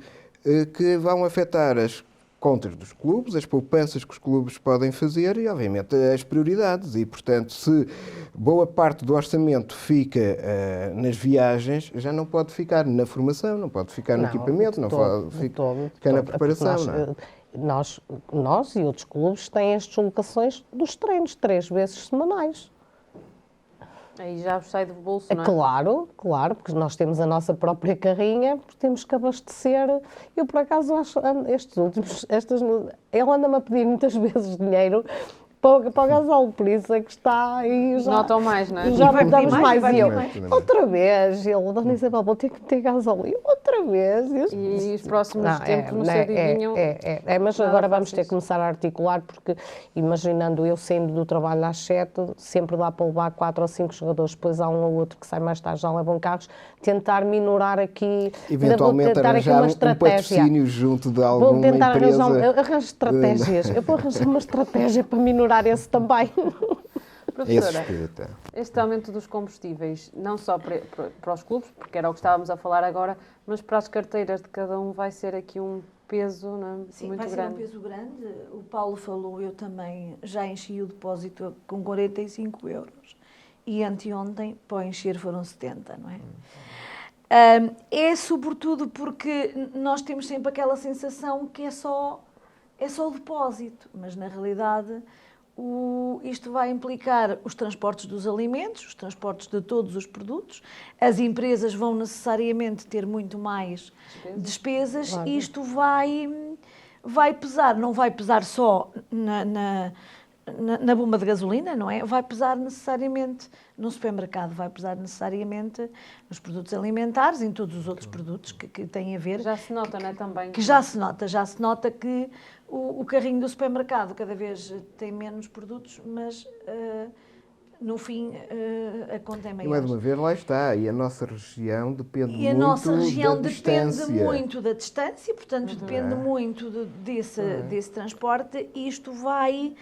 que vão afetar as contas dos clubes, as poupanças que os clubes podem fazer e, obviamente, as prioridades. E, portanto, se boa parte do orçamento fica nas viagens, já não pode ficar na formação, não pode ficar no equipamento, não pode ficar na preparação. Nós e outros clubes têm as deslocações dos treinos 3 vezes semanais. Aí já sai do bolso, não é? Claro, porque nós temos a nossa própria carrinha, temos que abastecer. Eu, por acaso, acho ele anda-me a pedir muitas vezes dinheiro para o gasóleo, por isso é que está aí já... Notam mais, não é? Já não damos mais. E eu, mais. outra vez, Dona Isabel, vou ter que meter gasóleo. Outra vez. E os próximos tempos no seu divinho... Mas agora vamos ter que começar a articular, porque imaginando eu saindo do trabalho às 7, sempre dá para levar 4 ou 5 jogadores, depois há um ou outro que sai mais tarde, já levam carros, tentar minorar aqui... Eventualmente arranjar um patrocínio junto de alguma Vou tentar empresa. arranjar estratégias. Eu vou arranjar uma estratégia para minorar esse também. Professora, este aumento dos combustíveis, não só para os clubes, porque era o que estávamos a falar agora, mas para as carteiras de cada um vai ser aqui um peso, não é? Sim, muito vai grande. ser um peso grande. O Paulo falou, eu também já enchi o depósito com 45 euros. E anteontem, para encher, foram 70, não é? É sobretudo porque nós temos sempre aquela sensação que é só o depósito, mas na realidade isto vai implicar os transportes dos alimentos, os transportes de todos os produtos, as empresas vão necessariamente ter muito mais despesas, claro. E isto vai pesar, não vai pesar só na bomba de gasolina, não é? Vai pesar necessariamente no supermercado, vai pesar necessariamente nos produtos alimentares, em todos os outros produtos que têm a ver. Já se nota, não é? Também. Que já se nota que o carrinho do supermercado cada vez tem menos produtos, mas no fim a conta é maior. E mais uma vez, lá está, e a nossa região depende muito da distância. E a nossa região depende muito da distância, portanto depende muito desse transporte, e isto vai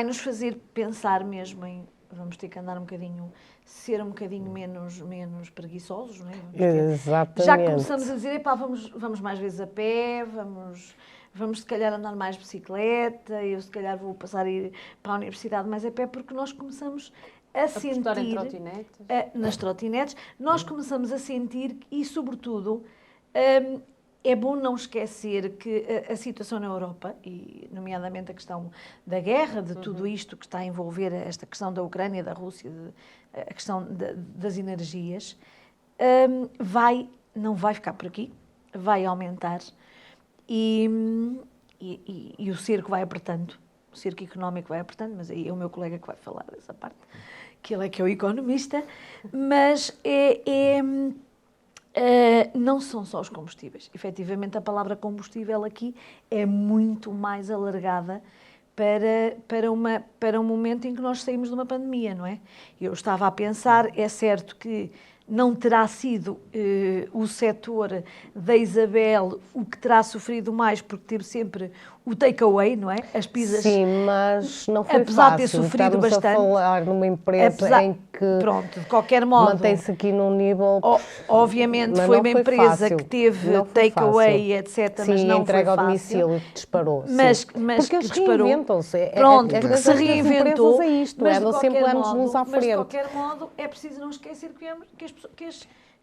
nos fazer pensar mesmo em, vamos ter que andar ser um bocadinho menos preguiçosos, não é? Exatamente. Já começamos a dizer, vamos mais vezes a pé, vamos se calhar andar mais de bicicleta, eu se calhar vou passar a ir para a universidade mais a pé, porque nós começamos a sentir... em trotinetes. Nas trotinetes, nós começamos a sentir e, sobretudo, é bom não esquecer que a situação na Europa, e nomeadamente a questão da guerra, de tudo isto que está a envolver esta questão da Ucrânia, da Rússia, a questão das energias, não vai ficar por aqui, vai aumentar. E e o cerco vai apertando, o cerco económico vai apertando, mas aí é o meu colega que vai falar dessa parte, que ele é que é o economista, mas não são só os combustíveis. Efetivamente, a palavra combustível aqui é muito mais alargada para um momento em que nós saímos de uma pandemia, não é? Eu estava a pensar, é certo que não terá sido o setor da Isabel o que terá sofrido mais, porque teve sempre o takeaway, não é? As pizzas. Sim, mas não foi apesar de ter fácil. sofrido Estamos bastante. a falar numa empresa em que Pronto, de qualquer modo, mantém-se aqui num nível... obviamente mas foi não uma foi empresa fácil. que teve Não foi takeaway, fácil. etc., Sim, mas não a entrega foi ao fácil. domicílio disparou. Mas porque que eles disparou. reinventam-se. Pronto, a porque coisa se das reinventou, empresas é isto, mas de andam sempre qualquer anos-luz à modo, mas de frente. qualquer modo é preciso não esquecer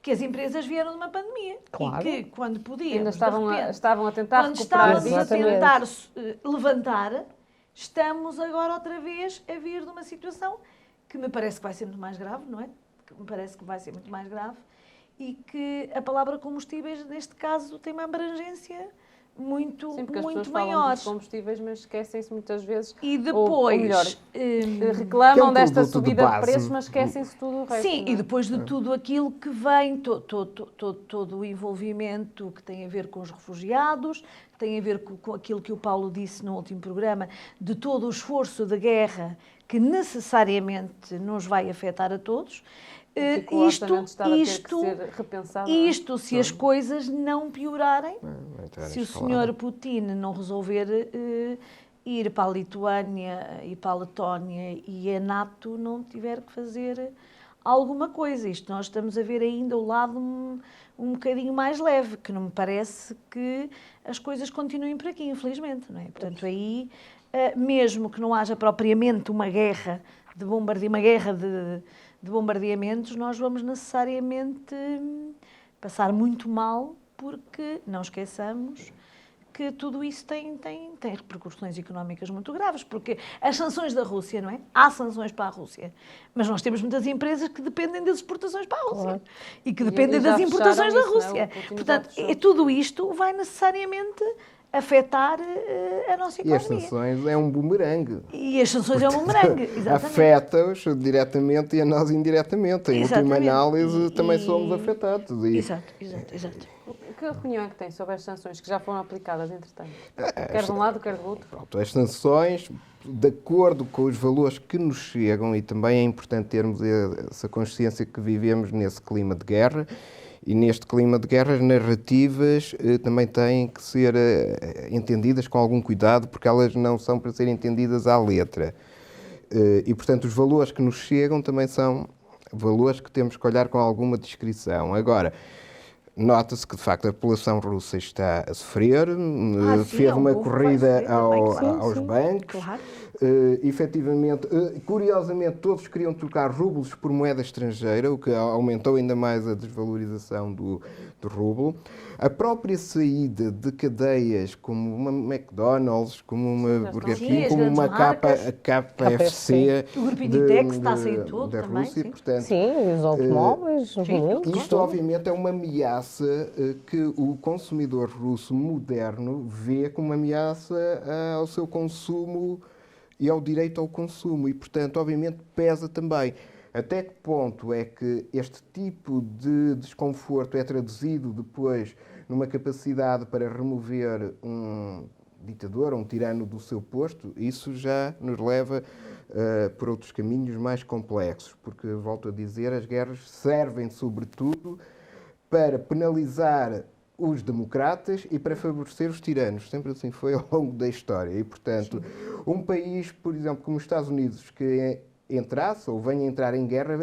que as empresas vieram de uma pandemia. Claro. E que quando podíamos, Ainda de repente, estavam a tentar quando recuperar estávamos a disso. tentar levantar, estamos agora outra vez a vir de uma situação que me parece que vai ser muito mais grave, não é? Que me parece que vai ser muito mais grave e que a palavra combustíveis, neste caso, tem uma abrangência muito, Sim, porque as muito pessoas falam maior. dos combustíveis, mas esquecem-se muitas vezes. E ou depois, melhor, Que é reclamam um desta produto de subida de base. preços, mas esquecem-se tudo o resto. sim, não é? e depois de tudo aquilo que vem, todo o envolvimento que tem a ver com os refugiados, que tem a ver com aquilo que o Paulo disse no último programa, de todo o esforço de guerra que necessariamente nos vai afetar a todos. Porque o orçamento está a ter que ser repensado. não é? Isto se as coisas não piorarem, Então, se o falar. senhor Putin não resolver ir para a Lituânia e para a Letónia e a NATO não tiver que fazer alguma coisa. Isto nós estamos a ver ainda o lado um bocadinho mais leve, que não me parece que as coisas continuem por aqui, infelizmente. Não é? Portanto, aí, mesmo que não haja propriamente uma guerra de bombardeamentos, nós vamos necessariamente passar muito mal, porque não esqueçamos que tudo isso tem repercussões económicas muito graves, porque as sanções da Rússia, não é? Há sanções para a Rússia, mas nós temos muitas empresas que dependem das exportações para a Rússia Claro. e que dependem já das importações da fecharam isso, Rússia. não é? O Putin já Portanto, fechou. tudo isto vai necessariamente afetar a nossa E as economia. sanções é um bumerangue. E as sanções é um bumerangue, exatamente. Afeta-os diretamente e a nós indiretamente. Em última Exatamente. análise, também E- somos afetados. E Exato. Que opinião é que tem sobre as sanções que já foram aplicadas, entretanto? Quer de um lado, quer do outro? pronto, as sanções, de acordo com os valores que nos chegam, e também é importante termos essa consciência que vivemos nesse clima de guerra, e neste clima de guerra as narrativas também têm que ser entendidas com algum cuidado, porque elas não são para serem entendidas à letra. E, portanto, os valores que nos chegam também são valores que temos que olhar com alguma discrição. Agora, nota-se que, de facto, a população russa está a sofrer, sim, fez é um uma povo que corrida vai sofrer também, aos sim. bancos. Claro. Efetivamente, curiosamente, todos queriam trocar rublos por moeda estrangeira, o que aumentou ainda mais a desvalorização do rublo. A própria saída de cadeias como uma McDonald's, como uma Burger Sim, King, as como grandes uma marcas. KFC O grupo Inditex está a sair todo da também, Rússia. sim. Portanto, Sim, os automóveis, muito. isto, obviamente, é uma ameaça que o consumidor russo moderno vê como uma ameaça ao seu consumo e ao direito ao consumo. E, portanto, obviamente, pesa também. Até que ponto é que este tipo de desconforto é traduzido depois numa capacidade para remover um ditador, um tirano do seu posto? Isso já nos leva por outros caminhos mais complexos, porque, volto a dizer, as guerras servem, sobretudo, para penalizar os democratas e para favorecer os tiranos. Sempre assim foi ao longo da história. E, portanto, um país, por exemplo, como os Estados Unidos, que entrasse ou venha a entrar em guerra,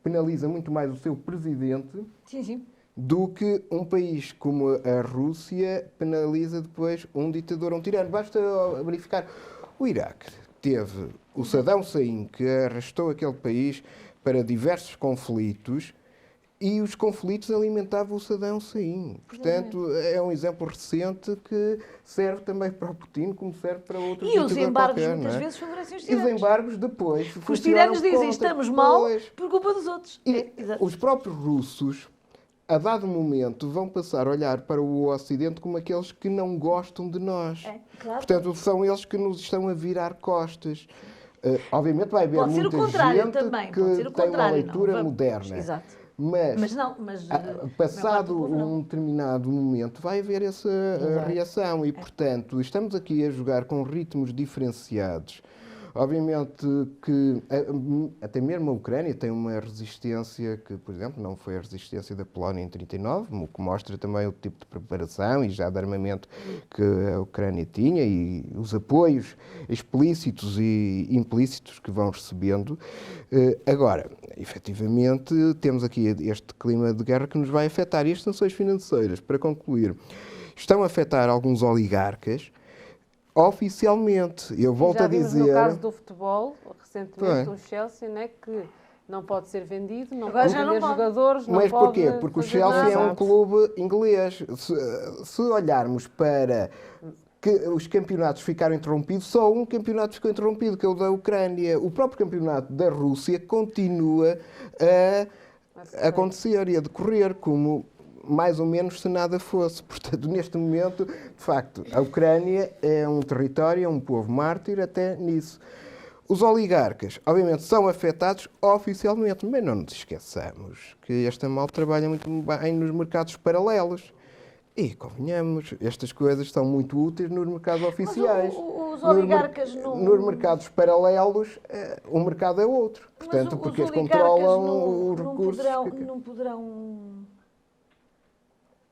penaliza muito mais o seu presidente Sim. do que um país como a Rússia penaliza depois um ditador ou um tirano. Basta verificar. O Iraque teve o Saddam Hussein, que arrastou aquele país para diversos conflitos, e os conflitos alimentavam o Saddam Hussein. Portanto, é um exemplo recente que serve também para o Putin, como serve para outros E os ditador embargos qualquer, muitas não é? vezes favorecem os E os tiranos. embargos depois Porque os tiranos dizem contra, estamos mal pois. por culpa dos outros. E Exato. os próprios russos a dado momento, vão passar a olhar para o Ocidente como aqueles que não gostam de nós. Claro. Portanto, são eles que nos estão a virar costas. Obviamente vai haver Pode ser o muita contrário gente também, que pode ser o tem uma contrário, leitura não, vamos- moderna. Exato. Mas passado maior parte do povo não. um determinado momento, vai haver essa reação e, portanto, estamos aqui a jogar com ritmos diferenciados. Obviamente que até mesmo a Ucrânia tem uma resistência que, por exemplo, não foi a resistência da Polónia em 39, o que mostra também o tipo de preparação e já de armamento que a Ucrânia tinha e os apoios explícitos e implícitos que vão recebendo. Agora, efetivamente, temos aqui este clima de guerra que nos vai afetar. E as sanções financeiras, para concluir, estão a afetar alguns oligarcas. Oficialmente, eu volto já a vimos dizer... no caso do futebol, recentemente, Foi. o Chelsea, né, que não pode ser vendido, não Agora pode já não vender pode. jogadores, não Mas pode porquê? Porque o fazer Chelsea nada. é um clube inglês. Se olharmos para que os campeonatos ficaram interrompidos, só um campeonato ficou interrompido, que é o da Ucrânia. O próprio campeonato da Rússia continua a acontecer e a decorrer como mais ou menos se nada fosse. Portanto, neste momento, de facto, a Ucrânia é um território, é um povo mártir até nisso. Os oligarcas, obviamente, são afetados oficialmente, mas não nos esqueçamos que esta malta trabalha muito bem nos mercados paralelos. E, convenhamos, estas coisas são muito úteis nos mercados oficiais. os oligarcas não... Nos mercados paralelos, o mercado é outro. Portanto, Mas porque os eles oligarcas controlam os recursos. não poderão...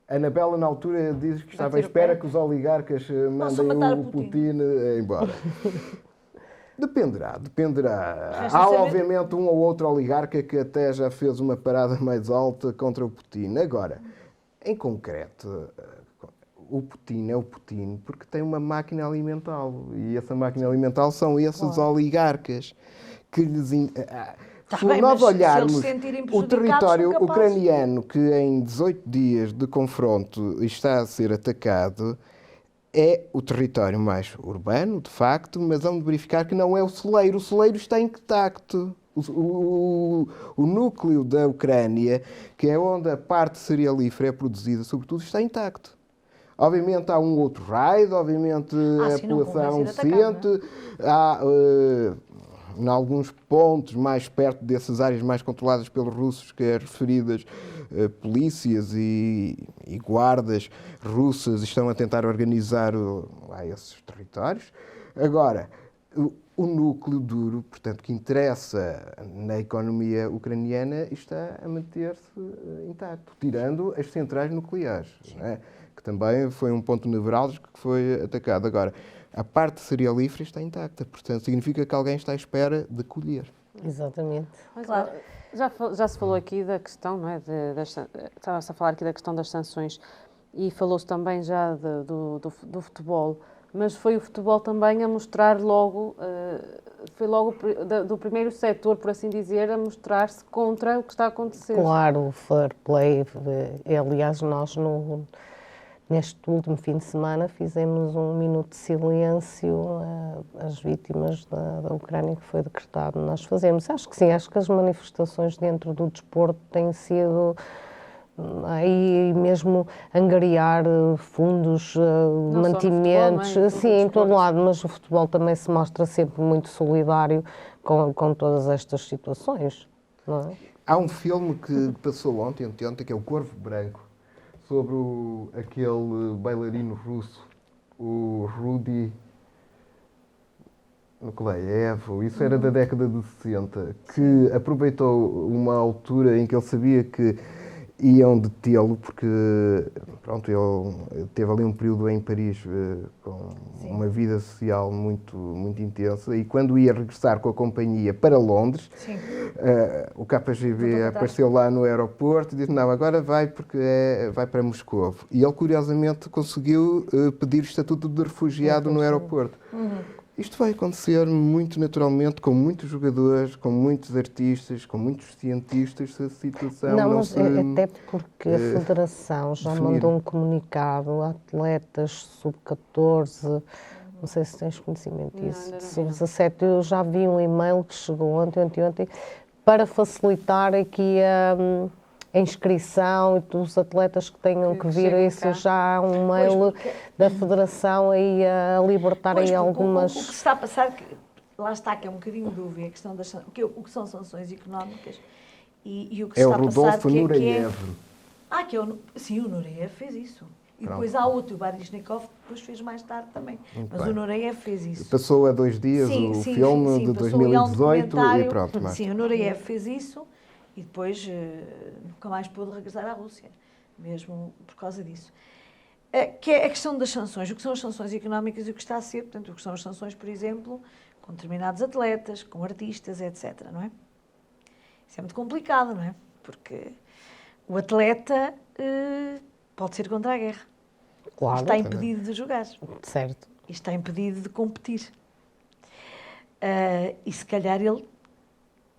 A Anabela, na altura, diz que estava à Bater o espera pé. que os oligarcas Possam mandem matar o o Putin. Putin embora. Dependerá. Resta Há, saber- obviamente, um ou outro oligarca que até já fez uma parada mais alta contra o Putin. Agora, em concreto, o Putin é o Putin porque tem uma máquina alimentá-lo. E essa máquina alimentá-lo são esses oligarcas que lhes... Tá Se bem, nós mas se eles olharmos se sentirem o prejudicados, território são capazes. ucraniano que em 18 dias de confronto está a ser atacado, é o território mais urbano, de facto, mas vamos verificar que não é o celeiro. O celeiro está intacto. O núcleo da Ucrânia, que é onde a parte cerealífera é produzida, sobretudo, está intacto. Obviamente há um outro raid, obviamente a sim, não população convém ser atacado, sente, há... em alguns pontos mais perto dessas áreas mais controladas pelos russos, que é referidas polícias e guardas russas estão a tentar organizar esses territórios. Agora, o núcleo duro, portanto, que interessa na economia ucraniana, está a manter-se intacto, tirando as centrais nucleares, não é? Que também foi um ponto nevrálgico que foi atacado. Agora, a parte cerealífera está intacta, portanto, significa que alguém está à espera de colher. Exatamente. Mas, Claro. já se falou aqui da questão, não é? Estava-se a falar aqui da questão das sanções e falou-se também já do futebol, mas foi o futebol também a mostrar logo, foi logo do primeiro setor, por assim dizer, a mostrar-se contra o que está a acontecer. Claro, o fair play. Aliás, nós neste último fim de semana fizemos um minuto de silêncio às vítimas da Ucrânia que foi decretado. Nós fazemos, acho que sim, acho que as manifestações dentro do desporto têm sido aí mesmo angariar fundos, Não só no mantimentos, futebol, não é? Em todo sim, o em todo desporto. lado, mas o futebol também se mostra sempre muito solidário com todas estas situações, não é? Há um filme que passou ontem, que é O Corvo Branco, sobre aquele bailarino russo, o Rudy Nikolaev, isso era da década de 60, que aproveitou uma altura em que ele sabia que iam detê-lo, porque pronto, ele teve ali um período em Paris com uma vida social muito, muito intensa, e quando ia regressar com a companhia para Londres, o KGB apareceu lá no aeroporto e disse, não, agora vai porque vai para Moscovo. E ele, curiosamente, conseguiu pedir estatuto de refugiado no aeroporto. Isto vai acontecer muito naturalmente com muitos jogadores, com muitos artistas, com muitos cientistas, se a situação não mas se... até porque a Federação já definir. mandou um comunicado a atletas sub-14, não sei se tens conhecimento disso, ainda não vi, sub-17, eu já vi um e-mail que chegou ontem, para facilitar aqui a inscrição e dos atletas que tenham que vir, cheguem isso cá. já há um mail da Federação aí a libertar Pois, aí porque algumas... o que se está a passar, lá está, que é um bocadinho dúvida, a questão das o que são sanções económicas e o que se É o está a passar... Rodolfo que é- Nureyev. que é sim, o Nureyev fez isso. E depois há outro, o Baryshnikov, que depois fez mais tarde também. Mas bem. o Nureyev fez isso. Passou há 2 dias o filme de passou aí há um 2018 e documentário. pronto. Mas... Sim, o Nureyev fez isso e depois nunca mais pôde regressar à Rússia, mesmo por causa disso. Que é a questão das sanções. O que são as sanções económicas e o que está a ser, portanto, o que são as sanções, por exemplo, com determinados atletas, com artistas, etc. Não é? Isso é muito complicado, não é? Porque o atleta pode ser contra a guerra. Claro, Está impedido de jogar. certo. E está impedido de competir. E se calhar ele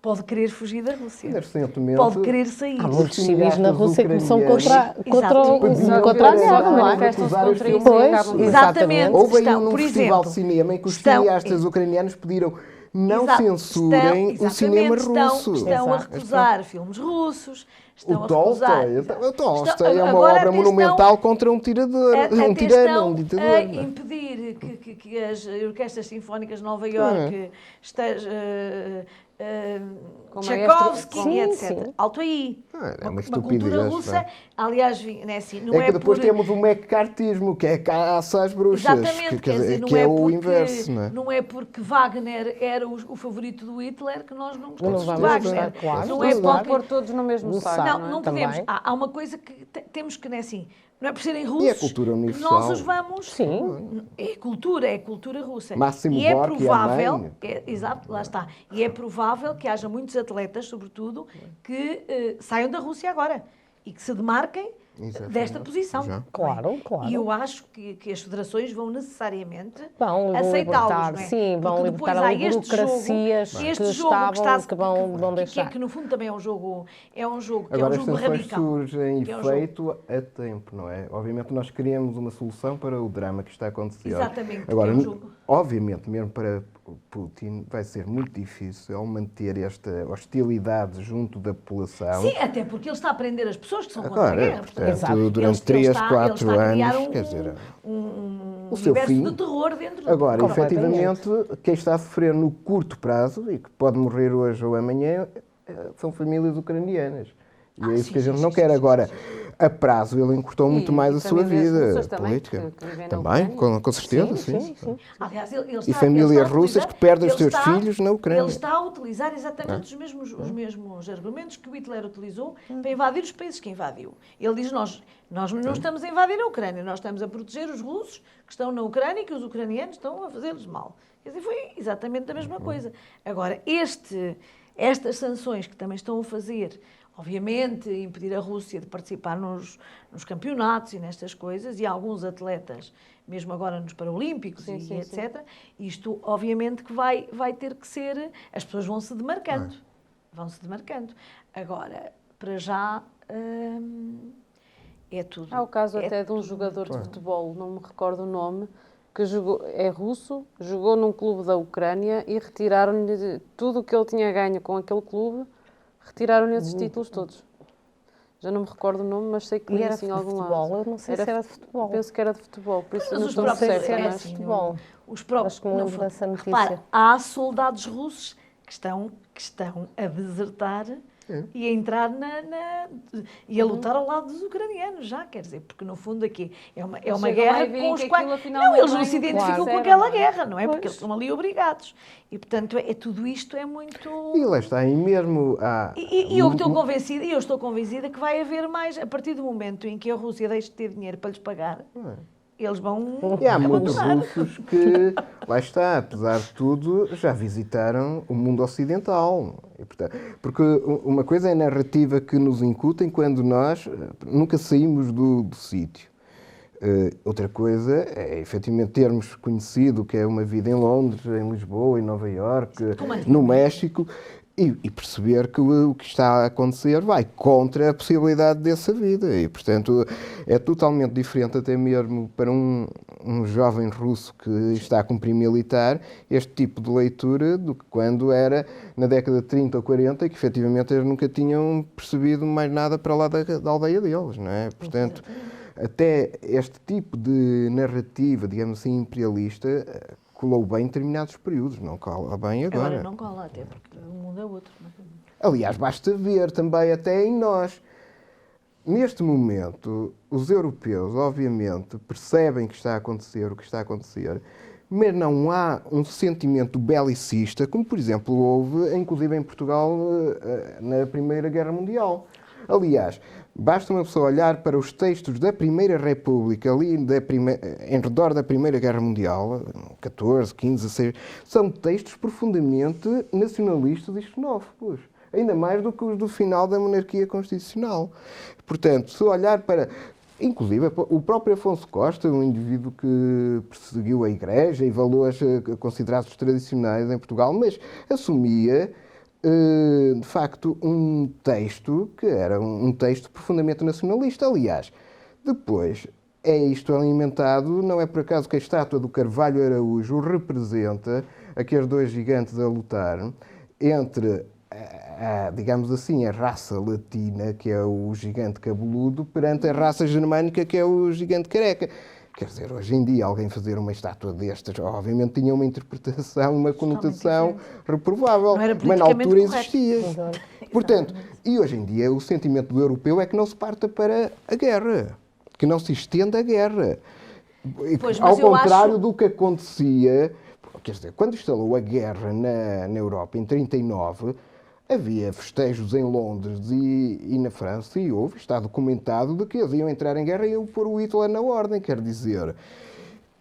pode querer fugir da Rússia. Recentemente, Pode querer sair. Há muitos Os civis na cineastas Rússia que são ucranianos contra a guerra, não é? Manifestam-se Recusar os contra isso e filmes. acabam Pois, por- exatamente. Houve aí Estão, um por festival exemplo, de cinema em que os estão- cineastas ucranianos pediram não Exato, censurem o cinema russo. Estão a Exato. recusar filmes russos, estão O a recusar... Tolstói, o Tolstói Estão- é uma agora obra até monumental contra um tirador, um até tirano, estão um ditador. a não é? impedir que as orquestras sinfónicas de Nova Iorque estejam... Com Tchaikovsky, maestro- Sim, etc. sim. Alto aí. É uma cultura estupidez, russa, não é? aliás, não é assim, não É que depois por... temos o McCarthyismo, que é a caça às bruxas, Exatamente, que, quer dizer, que é o inverso, não é? não é porque Wagner era o favorito do Hitler que nós não gostamos de vamos Wagner. gostar, claro. Não Não é se pode porque... pôr todos no mesmo No saco, saco. não Não, é? não Também. podemos. Há uma coisa que temos que, não é assim, não é por serem russos E a cultura que universal. nós os vamos... Sim. É a cultura russa. Máximo e é Gorki, a provável, mãe. exato, lá está, e é provável que haja muitos atletas, sobretudo, que saiam da Rússia agora e que se demarquem Exatamente. desta posição. Já. Claro, claro. E eu acho que as federações vão necessariamente Vão aceitá-los, libertar, não é? sim, vão Porque libertar depois há ali este burocracias jogo, que este jogo estavam, que vão que deixar. no fundo também é um jogo que é um Agora as jogo sanções radical. surgem que é um efeito a tempo, não é? Obviamente nós queríamos uma solução para o drama que está a acontecer. Exatamente, que Agora, é um jogo. obviamente, mesmo para Putin, vai ser muito difícil manter esta hostilidade junto da população. Sim, até porque ele está a prender as pessoas que são contra a Agora, guerra. portanto, Exato. durante ele 3, está 4 a criar anos, quer dizer, um o seu universo fim. de terror dentro do agora, Completamente. efetivamente, quem está a sofrer no curto prazo e que pode morrer hoje ou amanhã são famílias ucranianas. E é isso sim, que a gente sim, não sim, quer. sim, Agora, sim, a prazo, ele encurtou muito mais a sua famílias vida russas também, política. que vivem na Também, Ucrânia. com certeza, sim. Aliás, ele está, E famílias ele está a russas utilizar- que perdem os ele seus está- filhos na Ucrânia. Ele está a utilizar exatamente os mesmos argumentos que o Hitler utilizou para invadir os países que invadiu. Ele diz, nós não estamos a invadir a Ucrânia, nós estamos a proteger os russos que estão na Ucrânia e que os ucranianos estão a fazer-lhes mal. Quer dizer, foi exatamente a mesma coisa. Agora, estas sanções que também estão a fazer, obviamente, impedir a Rússia de participar nos campeonatos e nestas coisas, e alguns atletas, mesmo agora nos Paralímpicos Sim, e sim, sim. etc., isto, obviamente, que vai ter que ser... As pessoas vão se demarcando. Vão-se demarcando. Agora, para já, é tudo. Há o caso é até de um tudo. jogador de futebol, não me recordo o nome, que é russo, jogou num clube da Ucrânia e retiraram-lhe tudo o que ele tinha ganho com aquele clube, retiraram-lhe esses títulos todos. Já não me recordo o nome, mas sei que E li era assim de em algum futebol? lado. Eu não sei se era de futebol. Penso que era de futebol, por isso Mas não os estou próprios- certa. se era mas- de futebol. Os próprios, Acho que me lembro no fundo, dessa notícia. repara, há soldados russos que estão a desertar e a entrar e a lutar ao lado dos ucranianos já, quer dizer, porque no fundo aqui é uma chegam lá guerra e veem com os que quais... aquilo afinal Não, não eles não vem se do que identificam com disseram, aquela não é? guerra, não é? Porque Pois. eles estão ali obrigados. E, portanto, tudo isto é muito... E lá está, e mesmo há... E eu estou convencida que vai haver mais, a partir do momento em que a Rússia deixe de ter dinheiro para lhes pagar, eles vão... E há muitos abandonar. russos que, lá está, apesar de tudo, já visitaram o mundo ocidental. E, portanto, porque uma coisa é a narrativa que nos incutem quando nós nunca saímos do sítio. Outra coisa é, efetivamente, termos conhecido o que é uma vida em Londres, em Lisboa, em Nova Iorque, no México, e perceber que o que está a acontecer vai contra a possibilidade dessa vida. E, portanto, é totalmente diferente até mesmo para um jovem russo que está a cumprir militar, este tipo de leitura do que quando era na década de 30 ou 40, que efetivamente eles nunca tinham percebido mais nada para lá da aldeia deles, não é? Portanto, até este tipo de narrativa, digamos assim, imperialista, colou bem em determinados períodos, não cola bem agora. Agora não cola, até porque o mundo é outro. Aliás, basta ver também até em nós. Neste momento, os europeus, obviamente, percebem que está a acontecer o que está a acontecer, mas não há um sentimento belicista, como, por exemplo, houve, inclusive em Portugal, na Primeira Guerra Mundial. Aliás, basta uma pessoa olhar para os textos da Primeira República, ali em redor da Primeira Guerra Mundial, 14, 15, 16, são textos profundamente nacionalistas e xenófobos. Ainda mais do que os do final da monarquia constitucional. Portanto, se olhar para... Inclusive, o próprio Afonso Costa, um indivíduo que perseguiu a Igreja e valores considerados tradicionais em Portugal, mas assumia, de facto, um texto que era um texto profundamente nacionalista. Aliás, depois é isto alimentado, não é por acaso que a estátua do Carvalho Araújo representa aqueles dois gigantes a lutar entre... digamos assim, a raça latina, que é o gigante cabeludo, perante a raça germânica, que é o gigante careca. Quer dizer, hoje em dia, alguém fazer uma estátua destas, obviamente tinha uma interpretação, uma conotação reprovável, mas na altura existia. Portanto, e hoje em dia o sentimento do europeu é que não se parta para a guerra, que não se estenda a guerra. Pois, ao contrário do que acontecia, quer dizer, quando instalou a guerra na Europa, em 1939, havia festejos em Londres e na França, e está documentado de que eles iam entrar em guerra e iam pôr o Hitler na ordem, quer dizer.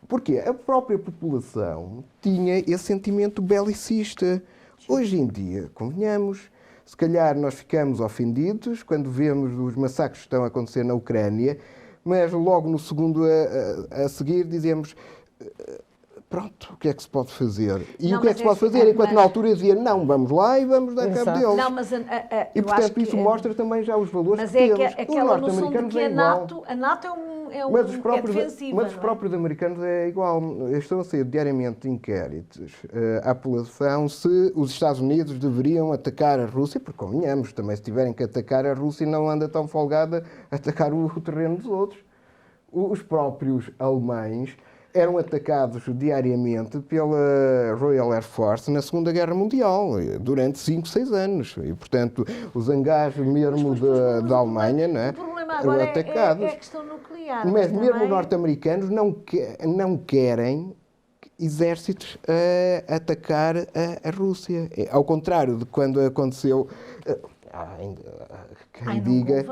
Porque a própria população tinha esse sentimento belicista. Hoje em dia, convenhamos, se calhar nós ficamos ofendidos quando vemos os massacres que estão a acontecer na Ucrânia, mas logo no segundo a seguir dizemos... Pronto, o que é que se pode fazer? E não, o que é que se pode fazer? Enquanto na altura dizia, não, vamos lá e vamos dar cabo deles. Não, mas e, portanto, isso mostra também já os valores que temos. Mas é aquela noção de que a NATO é defensiva. Mas os próprios americanos é igual. Estão a ser diariamente inquéritos à população se os Estados Unidos deveriam atacar a Rússia, porque convenhamos, também se tiverem que atacar a Rússia não anda tão folgada a atacar o terreno dos outros. Os próprios alemães eram atacados diariamente pela Royal Air Force na Segunda Guerra Mundial, durante 5, 6 anos. E, portanto, os hangares mesmo da Alemanha, não é? O problema agora eram atacados. é a questão nuclear. Mas mesmo os norte-americanos não querem exércitos a atacar a Rússia. Ao contrário de quando aconteceu... Quem diga...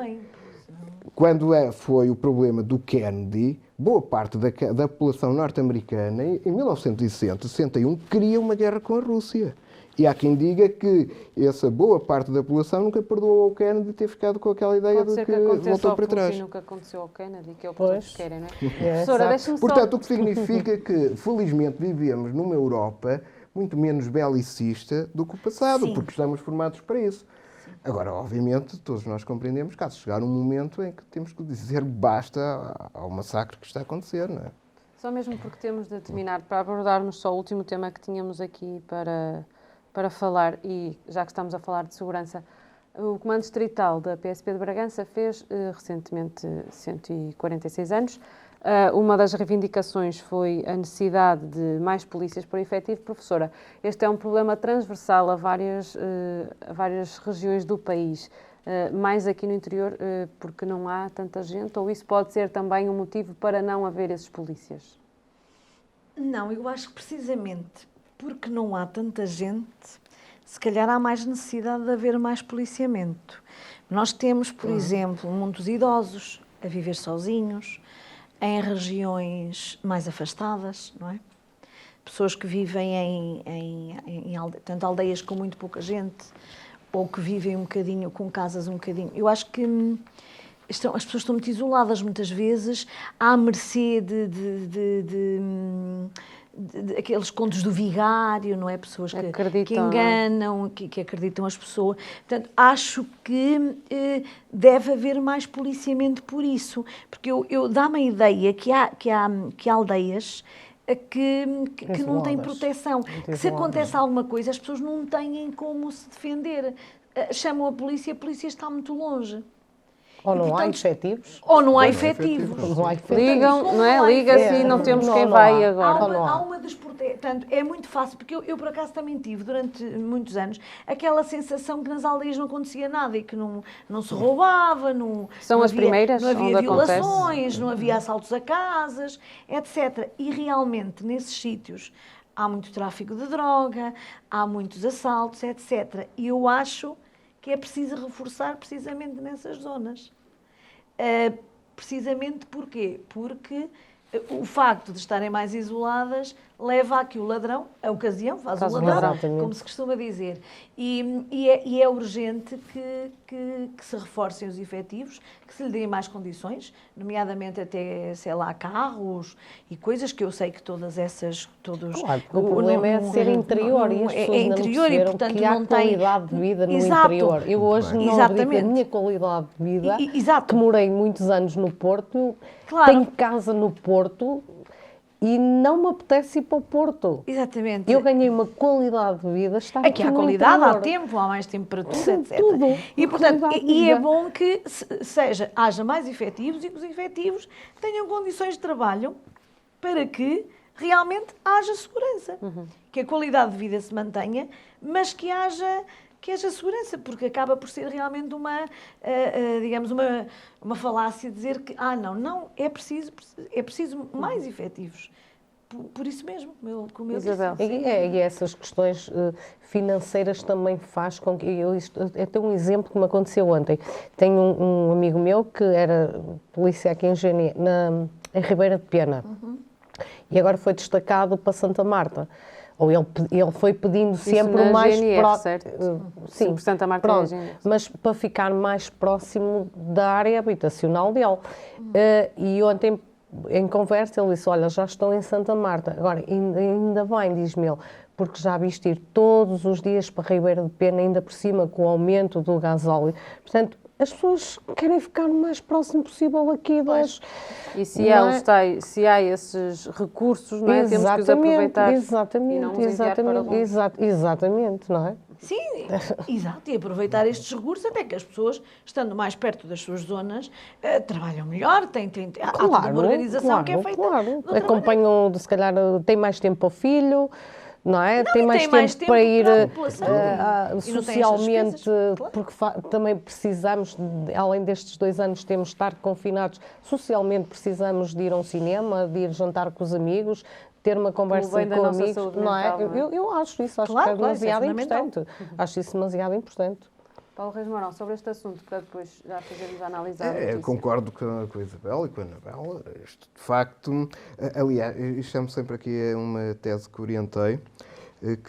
Quando foi o problema do Kennedy, boa parte da população norte-americana, em 1960, 61, queria uma guerra com a Rússia. E há quem diga que essa boa parte da população nunca perdoou ao Kennedy ter ficado com aquela ideia de que voltou para trás. Nunca aconteceu ao Kennedy, que é o que todos querem, não é? Professora, deixa-me só... Portanto, o que significa que, felizmente, vivemos numa Europa muito menos belicista do que o passado, porque estamos formados para isso. Agora, obviamente, todos nós compreendemos que há de chegar um momento em que temos que dizer basta ao massacre que está a acontecer, não é? Só mesmo porque temos de terminar, para abordarmos só o último tema que tínhamos aqui para falar, e já que estamos a falar de segurança, o Comando Distrital da PSP de Bragança fez recentemente 146 anos. Uma das reivindicações foi a necessidade de mais polícias por efetivo. Professora, este é um problema transversal a várias regiões do país, mais aqui no interior, porque não há tanta gente, ou isso pode ser também um motivo para não haver esses polícias? Não, eu acho que precisamente porque não há tanta gente, se calhar há mais necessidade de haver mais policiamento. Nós temos, por exemplo, muitos idosos a viver sozinhos, em regiões mais afastadas, não é? Pessoas que vivem tanto aldeias com muito pouca gente, ou que vivem um bocadinho, com casas um bocadinho... Eu acho que as pessoas estão muito isoladas, muitas vezes, à mercê aqueles contos do vigário, não é? Pessoas que Acreditam, enganam, que acreditam as pessoas. Portanto, acho que deve haver mais policiamento por isso, porque dá-me a ideia que há aldeias que não têm proteção, que se acontece alguma coisa, as pessoas não têm como se defender. Chamam a polícia está muito longe. Ou não há portanto, efetivos. Ou não há Não há efetivos. efetivos. Não há efetivos. Ligam, Como não é? há Liga-se efetivos. e não temos quem Não vai há. agora. Há uma portanto, é muito fácil, porque eu por acaso também tive, durante muitos anos, aquela sensação que nas aldeias não acontecia nada e que não se roubava, São não as havia, primeiras não havia onde violações, não havia assaltos a casas, etc. E realmente, nesses sítios, há muito tráfico de droga, há muitos assaltos, etc. E eu acho que é preciso reforçar precisamente nessas zonas. Precisamente porquê? Porque o facto de estarem mais isoladas leva a que o ladrão, a ocasião, faz o ladrão, exatamente. como se costuma dizer. E é urgente que se reforcem os efetivos, que se lhe deem mais condições, nomeadamente até, sei lá, carros e coisas que eu sei que todas essas... Claro, porque o problema é ser interior e as pessoas ainda não interior e, perceberam portanto, que há não tem... qualidade de vida no Exato. interior. Eu hoje bem. não Exatamente. acredito na minha qualidade de vida, Exato. que morei muitos anos no Porto, Claro. tenho casa no Porto e não me apetece ir para o Porto. Exatamente. Eu ganhei uma qualidade de vida, estar Aqui há no qualidade, há interior. tempo, há mais temperatura, Sim, etc. tudo. E, portanto, Qualidade de e é vida. bom que haja mais efetivos e que os efetivos tenham condições de trabalho para que realmente haja segurança. Que a qualidade de vida se mantenha, mas que haja segurança, porque acaba por ser realmente digamos, uma falácia dizer que, não, é preciso mais efetivos. Por isso mesmo, como eu Isabel. disse. E essas questões financeiras também faz com que... Eu tenho um exemplo que me aconteceu ontem. Tenho um amigo meu que era polícia aqui em Ribeira de Pena. E agora foi destacado para Santa Marta. Ou ele foi pedindo sempre na o mais GNR, próximo. certo? Sim, por Santa Marta pronto, é GNR. mas para ficar mais próximo da área habitacional dele. E ontem, em conversa, ele disse: olha, já estou em Santa Marta. Agora, ainda bem, diz-me ele, porque já viste ir todos os dias para Ribeira de Pena, ainda por cima com o aumento do gasóleo. Portanto, as pessoas querem ficar o mais próximo possível aqui das... E se há esses recursos, não é? Temos que os aproveitar e não os enviar para longe. Exatamente, não é? Sim, exato, e aproveitar estes recursos até que as pessoas, estando mais perto das suas zonas, trabalham melhor, há toda uma organização que é feita. Claro, acompanham, se calhar, têm mais tempo ao filho, não é? Não, tem e mais tem tempo mais tempo para ir para a população, e não tem estas socialmente, despesas, claro. porque também precisamos, além destes 2 anos, temos de estar confinados, socialmente precisamos de ir a um cinema, de ir jantar com os amigos, ter uma conversa bem da com nossa amigos, saúde não é? mental, não é? Eu acho isso, acho Claro, que é claro, isso é demasiado fundamental. importante. Acho isso demasiado importante. Paulo Reis Mourão, sobre este assunto, para depois já fazermos a análise à Eu notícia. concordo com a Isabel e com a Anabela. Isto, de facto, aliás, isto chamo sempre aqui a uma tese que orientei,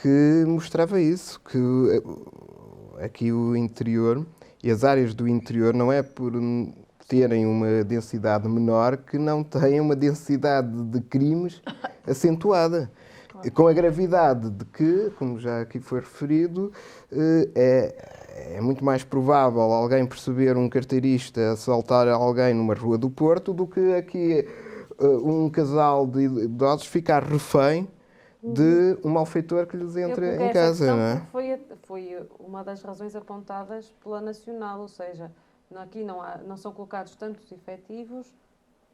que mostrava isso, que aqui o interior e as áreas do interior não é por terem uma densidade menor que não têm uma densidade de crimes acentuada. Claro. Com a gravidade de que, como já aqui foi referido, é muito mais provável alguém perceber um carteirista assaltar alguém numa rua do Porto do que aqui um casal de idosos ficar refém de um malfeitor que lhes entra em casa, não é? Foi uma das razões apontadas pela Nacional, ou seja, aqui não são colocados tantos efetivos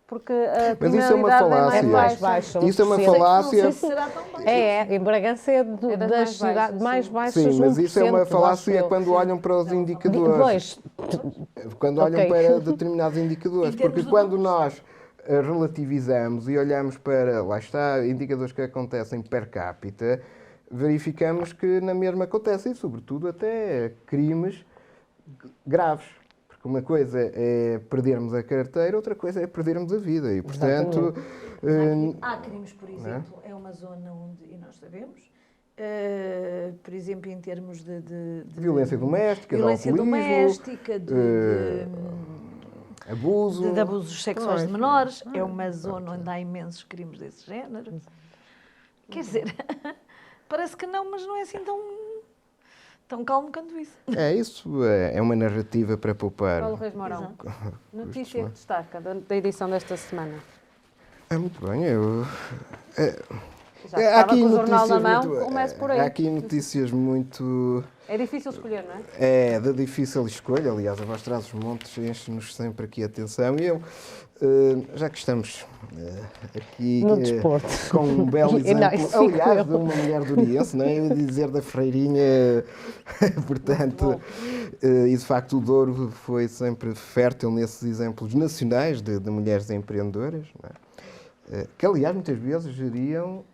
porque a mas isso é uma falácia. é mais baixa. Isso é uma falácia. Não sei se será tão baixo. Em Bragança é das cidades mais baixas. Sim, mas isso é uma 1%, falácia quando olham para os indicadores. Quando olham para determinados indicadores. Porque quando nós relativizamos e olhamos para, lá está, indicadores que acontecem per capita, verificamos que na mesma acontecem, sobretudo até crimes graves. Porque uma coisa é perdermos a carteira, outra coisa é perdermos a vida. E, portanto... Há crimes, por exemplo, é uma zona onde, e nós sabemos, por exemplo, em termos de violência doméstica, violência de alcoolismo, doméstica, abuso. de abusos sexuais de menores, é uma zona onde há imensos crimes desse género. Quer dizer, parece que não, mas não é assim tão calmo quanto isso. Isso é uma narrativa para poupar. Paulo Reis Mourão, Exato. notícia que destaca da edição desta semana. Muito bem, Já que estava com o jornal na mão, muito- comece por aí. Há aqui notícias muito... É difícil escolher, não é? É de difícil escolha, aliás, a voz traz os montes, enche-nos sempre aqui a atenção. E eu, já que estamos aqui No desporto. com um belo E não, exemplo, isso fico aliás, eu. de uma mulher do Oriense, não é? Eu ia dizer da Freirinha, portanto, e de facto o Douro foi sempre fértil nesses exemplos nacionais de mulheres empreendedoras, não é? Que aliás muitas vezes geriam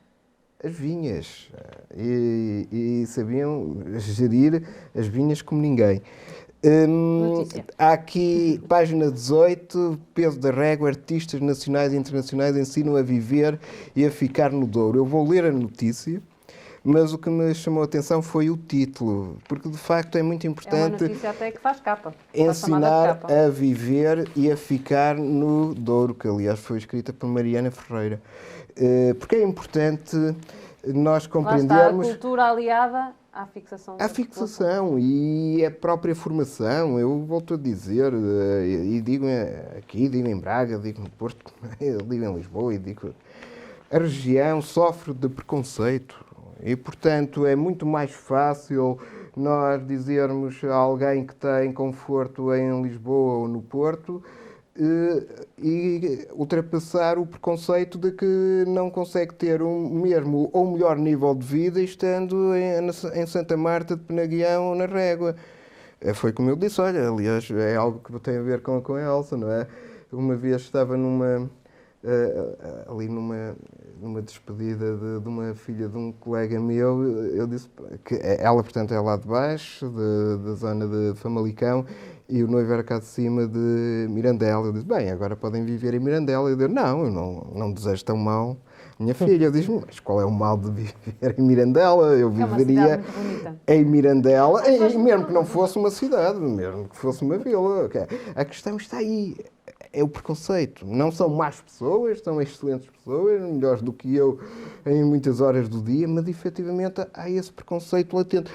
as vinhas e sabiam gerir as vinhas como ninguém. Notícia. Há aqui, página 18, peso da régua, artistas nacionais e internacionais ensinam a viver e a ficar no Douro. Eu vou ler a notícia, mas o que me chamou a atenção foi o título, porque de facto é muito É uma importante notícia até que faz capa. Faz chamada de ensinar capa. a viver e a ficar no Douro, que aliás foi escrita por Mariana Ferreira. Porque é importante nós Lá está, a compreendermos cultura aliada à fixação. a da população. fixação e a própria formação. Eu volto a dizer, e digo aqui, digo em Braga, digo no Porto, digo em Lisboa, e digo... A região sofre de preconceito e, portanto, é muito mais fácil nós dizermos a alguém que tem conforto em Lisboa ou no Porto e ultrapassar o preconceito de que não consegue ter um mesmo ou melhor nível de vida estando em Santa Marta de Penaguião ou na Régua. Foi como eu disse, olha, aliás, é algo que tem a ver com a Elsa, não é? Uma vez estava ali numa despedida de uma filha de um colega meu, eu disse que ela, portanto, é lá de baixo, da zona de Famalicão, e o noivo era cá de cima de Mirandela. Eu disse, bem, agora podem viver em Mirandela. Eu disse, não, eu não desejo tão mal. Minha filha, eu disse, mas qual é o mal de viver em Mirandela? Eu É uma viveria cidade muito bonita. em Mirandela, e mesmo que não fosse uma cidade, mesmo que fosse uma vila. Okay. A questão está aí. É o preconceito. Não são más pessoas, são excelentes pessoas, melhores do que eu em muitas horas do dia, mas efetivamente há esse preconceito latente.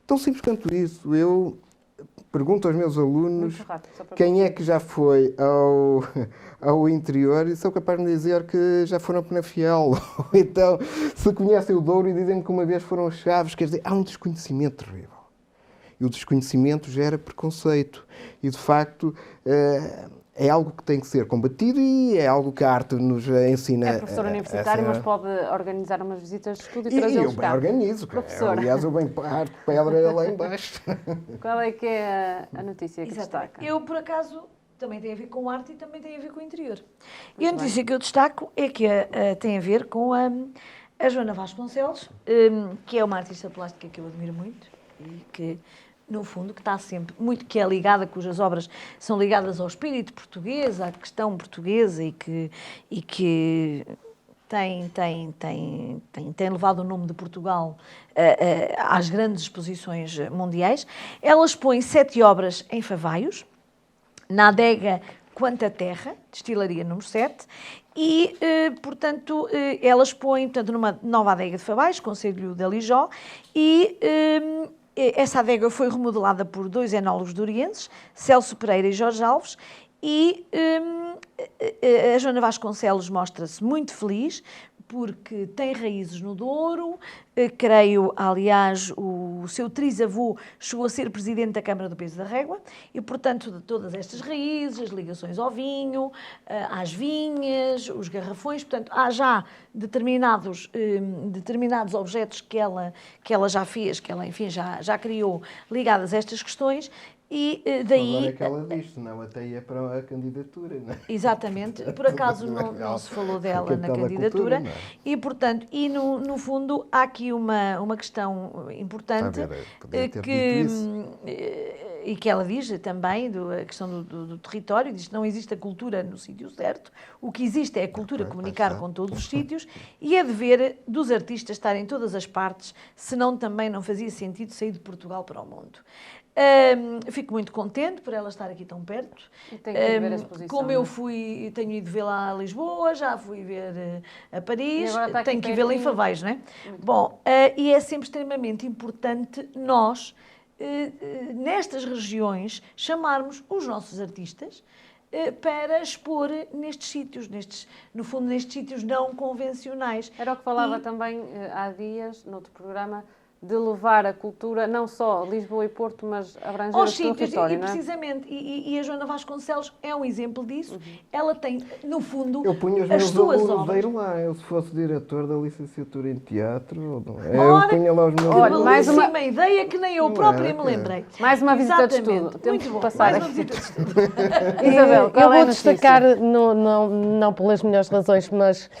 Tão simples quanto isso. Eu pergunto aos meus alunos Muito rápido, só para quem é que já foi ao interior e sou capaz de me dizer que já foram a Penafiel. Ou então, se conhecem o Douro e dizem que uma vez foram a Chaves, quer dizer, há um desconhecimento terrível. E o desconhecimento gera preconceito. E, de facto, é algo que tem que ser combatido e é algo que a arte nos ensina. É professor universitário, mas pode organizar umas visitas de estudo e E trazê-los eu bem cá. organizo. Professor. Aliás, eu bem parto pedra lá embaixo. Qual é que é a notícia que Exatamente. destaca? Eu, por acaso, também tem a ver com arte e também tem a ver com o interior. E a notícia que eu destaco é que tem a ver com a Joana Vasconcelos, que é uma artista plástica que eu admiro muito e que, no fundo, que está sempre muito, que é ligada, cujas obras são ligadas ao espírito português, à questão portuguesa e que tem levado o nome de Portugal às grandes exposições mundiais. Ela expõe 7 obras em Favaios, na adega Quanta Terra, destilaria número 7, e, portanto, ela expõe numa nova adega de Favaios, Concelho de Alijó, e essa adega foi remodelada por 2 enólogos dorienses, Celso Pereira e Jorge Alves, e a Joana Vasconcelos mostra-se muito feliz porque tem raízes no Douro, creio, aliás, o seu trisavô chegou a ser presidente da Câmara do Peso da Régua e, portanto, de todas estas raízes, as ligações ao vinho, às vinhas, os garrafões, portanto, há já determinados objetos que ela já fez, que ela, enfim, já criou ligadas a estas questões. E daí... Agora é que ela diz, senão até ia para a candidatura, não é? Exatamente, por acaso não se falou dela na Capital da candidatura cultura, não é? e, portanto, no fundo há aqui uma questão importante Está a ver, podia ter dito isso. e que ela diz também, a questão do território, diz que não existe a cultura no sítio certo, o que existe é a cultura comunicar com todos os sítios e é dever dos artistas estarem em todas as partes, senão também não fazia sentido sair de Portugal para o mundo. Fico muito contente por ela estar aqui tão perto. E tenho que ir ver a exposição, Como não eu é? tenho ido vê-la a Lisboa, já fui ver a Paris, E agora está aqui tenho que ir vê-la em pertinho. Favais, não é? Bom, e é sempre extremamente importante nós, nestas regiões, chamarmos os nossos artistas para expor nestes sítios, no fundo, nestes sítios não convencionais. Era o que falava E- também há dias, noutro programa, de levar a cultura, não só Lisboa e Porto, mas abranger o aos sítios, território, e não é? precisamente, e a Joana Vasconcelos é um exemplo disso. Ela tem, no fundo, Eu punho os as meus suas alunos a obras. ir lá. Eu, se fosse diretor da licenciatura em teatro, não é? Ora, Eu punha lá os meus que Olha, mais alunos. uma- belíssima ideia que nem eu Não própria era, me cara. lembrei. Mais uma visita de Exatamente. estudo. Temos Muito que bom. passar Mais uma aqui. visita de estudo. Isabel, qual eu é a vou notícia? destacar, não pelas melhores razões, mas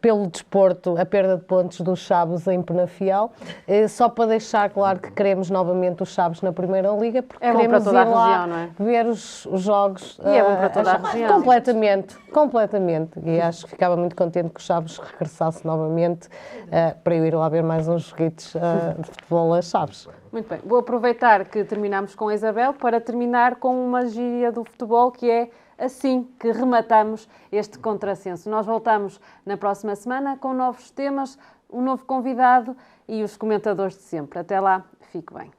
pelo desporto, a perda de pontos dos Chaves em Penafiel, só para deixar claro que queremos novamente os Chaves na Primeira Liga, porque É bom queremos para toda a ir lá região, não é? ver os jogos. E é bom para toda a região. Completamente. E acho que ficava muito contente que os Chaves regressasse novamente para eu ir lá ver mais uns joguitos de futebol a Chaves. Muito bem. Vou aproveitar que terminamos com a Isabel para terminar com uma gíria do futebol que é assim que rematamos este contrassenso. Nós voltamos na próxima semana com novos temas, um novo convidado e os comentadores de sempre. Até lá, fique bem.